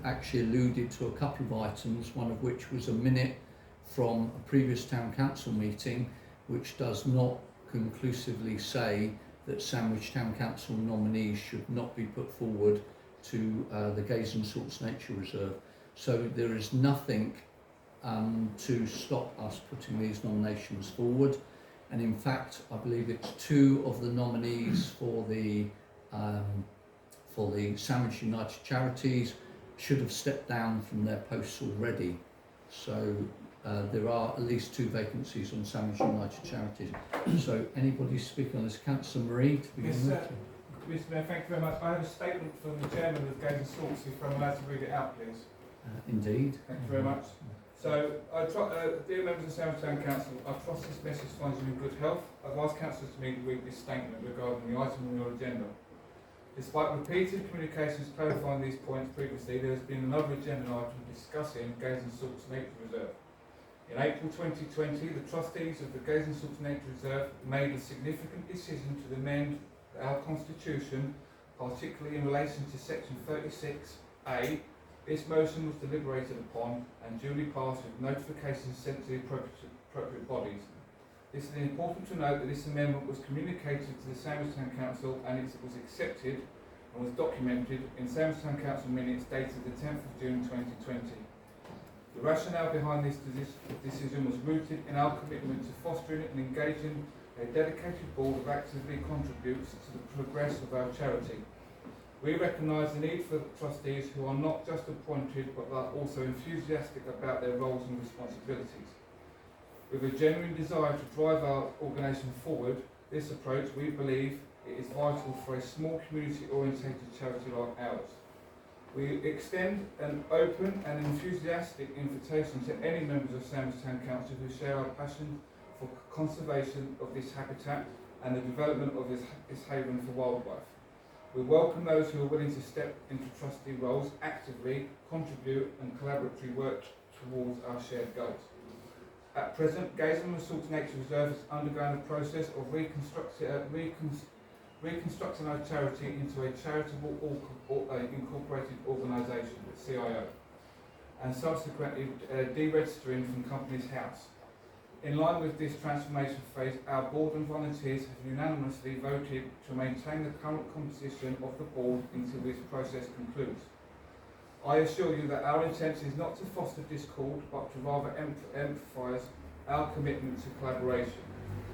actually alluded to a couple of items, one of which was a minute from a previous town council meeting, which does not conclusively say that Sandwich Town Council nominees should not be put forward to the Gays and Salts Nature Reserve. So there is nothing to stop us putting these nominations forward. And in fact, I believe it's 2 of the nominees for the Sandwich United Charities should have stepped down from their posts already. So there are at least 2 vacancies on Sandwich United Charities. So anybody speak on this? Councillor Marie, to begin with. Mr Mayor, thank you very much. I have a statement from the Chairman of Gays and Salts, if I'm allowed to read it out, please. Indeed. Thank you very much. So, dear members of Sandwich Town Council, I trust this message finds you in good health. I've asked councillors to meet with this statement regarding the item on your agenda. Despite repeated communications clarifying these points previously, there has been another agenda item discussing Gays and Salts Nature Reserve. In April 2020, the trustees of the Gays and Salts Nature Reserve made a significant decision to amend our constitution, particularly in relation to section 36A. This motion was deliberated upon and duly passed with notifications sent to the appropriate bodies. It is important to note that this amendment was communicated to the Sandwich Town Council and it was accepted and was documented in Sandwich Town Council minutes dated the 10th of June 2020. The rationale behind this decision was rooted in our commitment to fostering and engaging a dedicated board that actively contributes to the progress of our charity. We recognise the need for trustees who are not just appointed but are also enthusiastic about their roles and responsibilities. With a genuine desire to drive our organisation forward, this approach, we believe, it is vital for a small community-orientated charity like ours. We extend an open and enthusiastic invitation to any members of Sandwich Town Council who share our passion for conservation of this habitat and the development of this haven for wildlife. We welcome those who are willing to step into trustee roles, actively contribute and collaboratively work towards our shared goals. At present, Gays and Salts Nature Reserve is undergoing a process of reconstructing our charity into a charitable incorporated organisation, CIO, and subsequently deregistering from Companies House. In line with this transformation phase, our board and volunteers have unanimously voted to maintain the current composition of the board until this process concludes. I assure you that our intention is not to foster discord, but to rather emphasise our commitment to collaboration.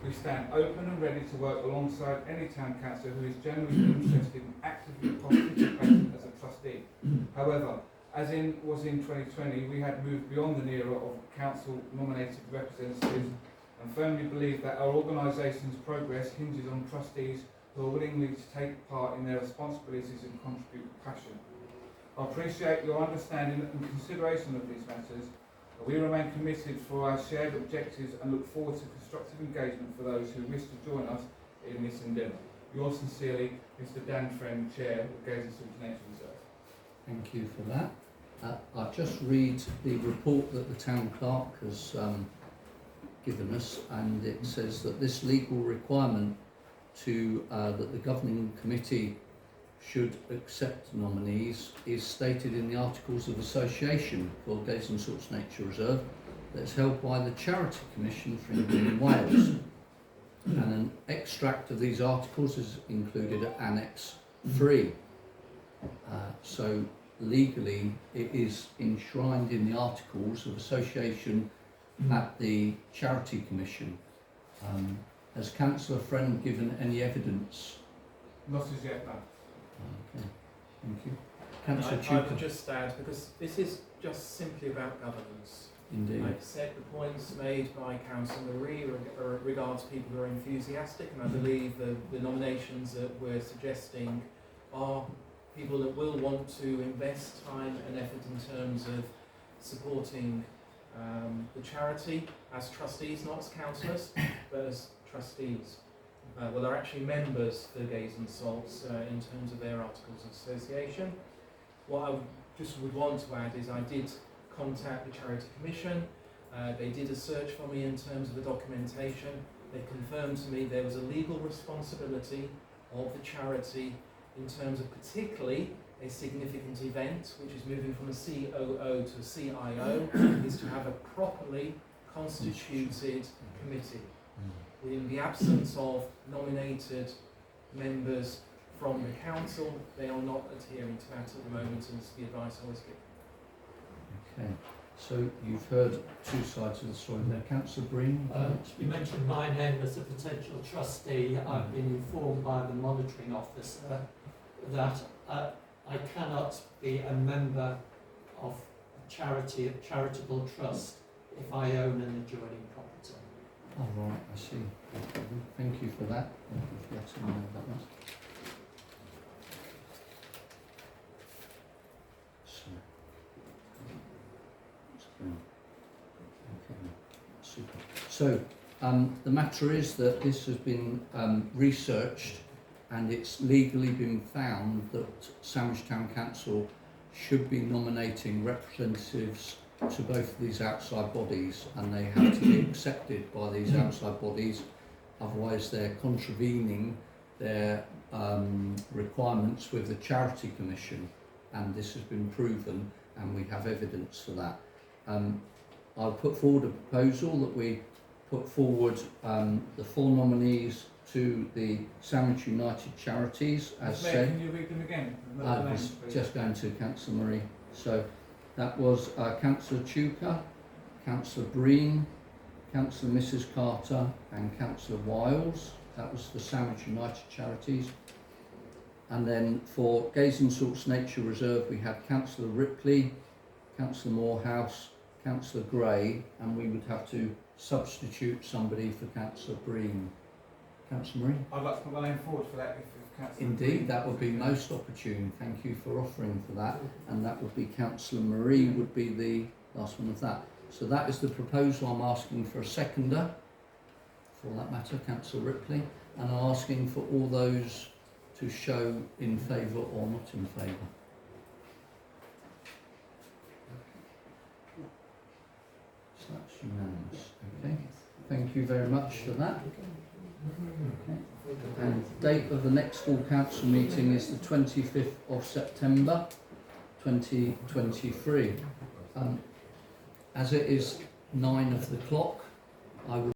We stand open and ready to work alongside any town councillor who is genuinely interested in actively participating as a trustee. However, as was in 2020, we had moved beyond the era of council-nominated representatives and firmly believe that our organisation's progress hinges on trustees who are willingly to take part in their responsibilities and contribute with passion. I appreciate your understanding and consideration of these matters. We remain committed for our shared objectives and look forward to constructive engagement for those who wish to join us in this endeavour. Yours sincerely, Mr Dan Friend, Chair of Gays and Salts Nature Reserve. Thank you for that. I'll just read the report that the Town Clerk has given us, and it says that this legal requirement to that the Governing Committee should accept nominees is stated in the Articles of Association for Gays and Salts Nature Reserve that's held by the Charity Commission for England and Wales. And an extract of these articles is included at Annex 3. So legally it is enshrined in the Articles of Association at the Charity Commission. Has Councillor Friend given any evidence? Not as yet, no. Okay, thank you. I Councillor would Chuka. just add, because this is just simply about governance. Indeed. I accept the points made by Councillor Marie regards people who are enthusiastic, and I believe the nominations that we're suggesting are people that will want to invest time and effort in terms of supporting the charity as trustees, not as councillors, but as trustees. Well, they're actually members for Gays and Salts in terms of their Articles of Association. What I just would want to add is I did contact the Charity Commission. They did a search for me in terms of the documentation. They confirmed to me there was a legal responsibility of the charity in terms of particularly a significant event, which is moving from a COO to a CIO, is to have a properly constituted committee. In the absence of nominated members from the council, they are not adhering to that at the moment, and it's the advice I always give. Okay, so you've heard two sides of the story there. Councillor Breen? You mentioned my name as a potential trustee. I've been informed by the monitoring officer that I cannot be a member of a charitable trust if I own an adjoining property. Oh, right, I see. Thank you for that. Thank you for letting me know about that. So, okay, super. So, the matter is that this has been researched, and it's legally been found that Sandwich Town Council should be nominating representatives to both of these outside bodies, and they have to be accepted by these outside bodies, otherwise they're contravening their requirements with the Charity Commission, and this has been proven and we have evidence for that. I'll put forward a proposal that we put forward the 4 nominees to the Sandwich United Charities, as said. Can you read them again? I was just going to Councillor Marie. So that was Councillor Chuka, Councillor Breen, Councillor Mrs Carter and Councillor Wiles. That was for Sandwich United Charities. And then for Gazing Salts Nature Reserve we had Councillor Ripley, Councillor Morehouse, Councillor Gray, and we would have to substitute somebody for Councillor Breen. Councillor Marie? I'd like to put my name forward for that if Councillor Indeed, that would be most opportune. Thank you for offering for that. And that would be Councillor Marie would be the last one of that. So that is the proposal. I'm asking for a seconder for that matter, Councillor Ripley, and I'm asking for all those to show in favour or not in favour. So that's unanimous. Okay. Thank you very much for that. Okay. And the date of the next full council meeting is the 25th of September 2023. As it is 9 of the clock, I would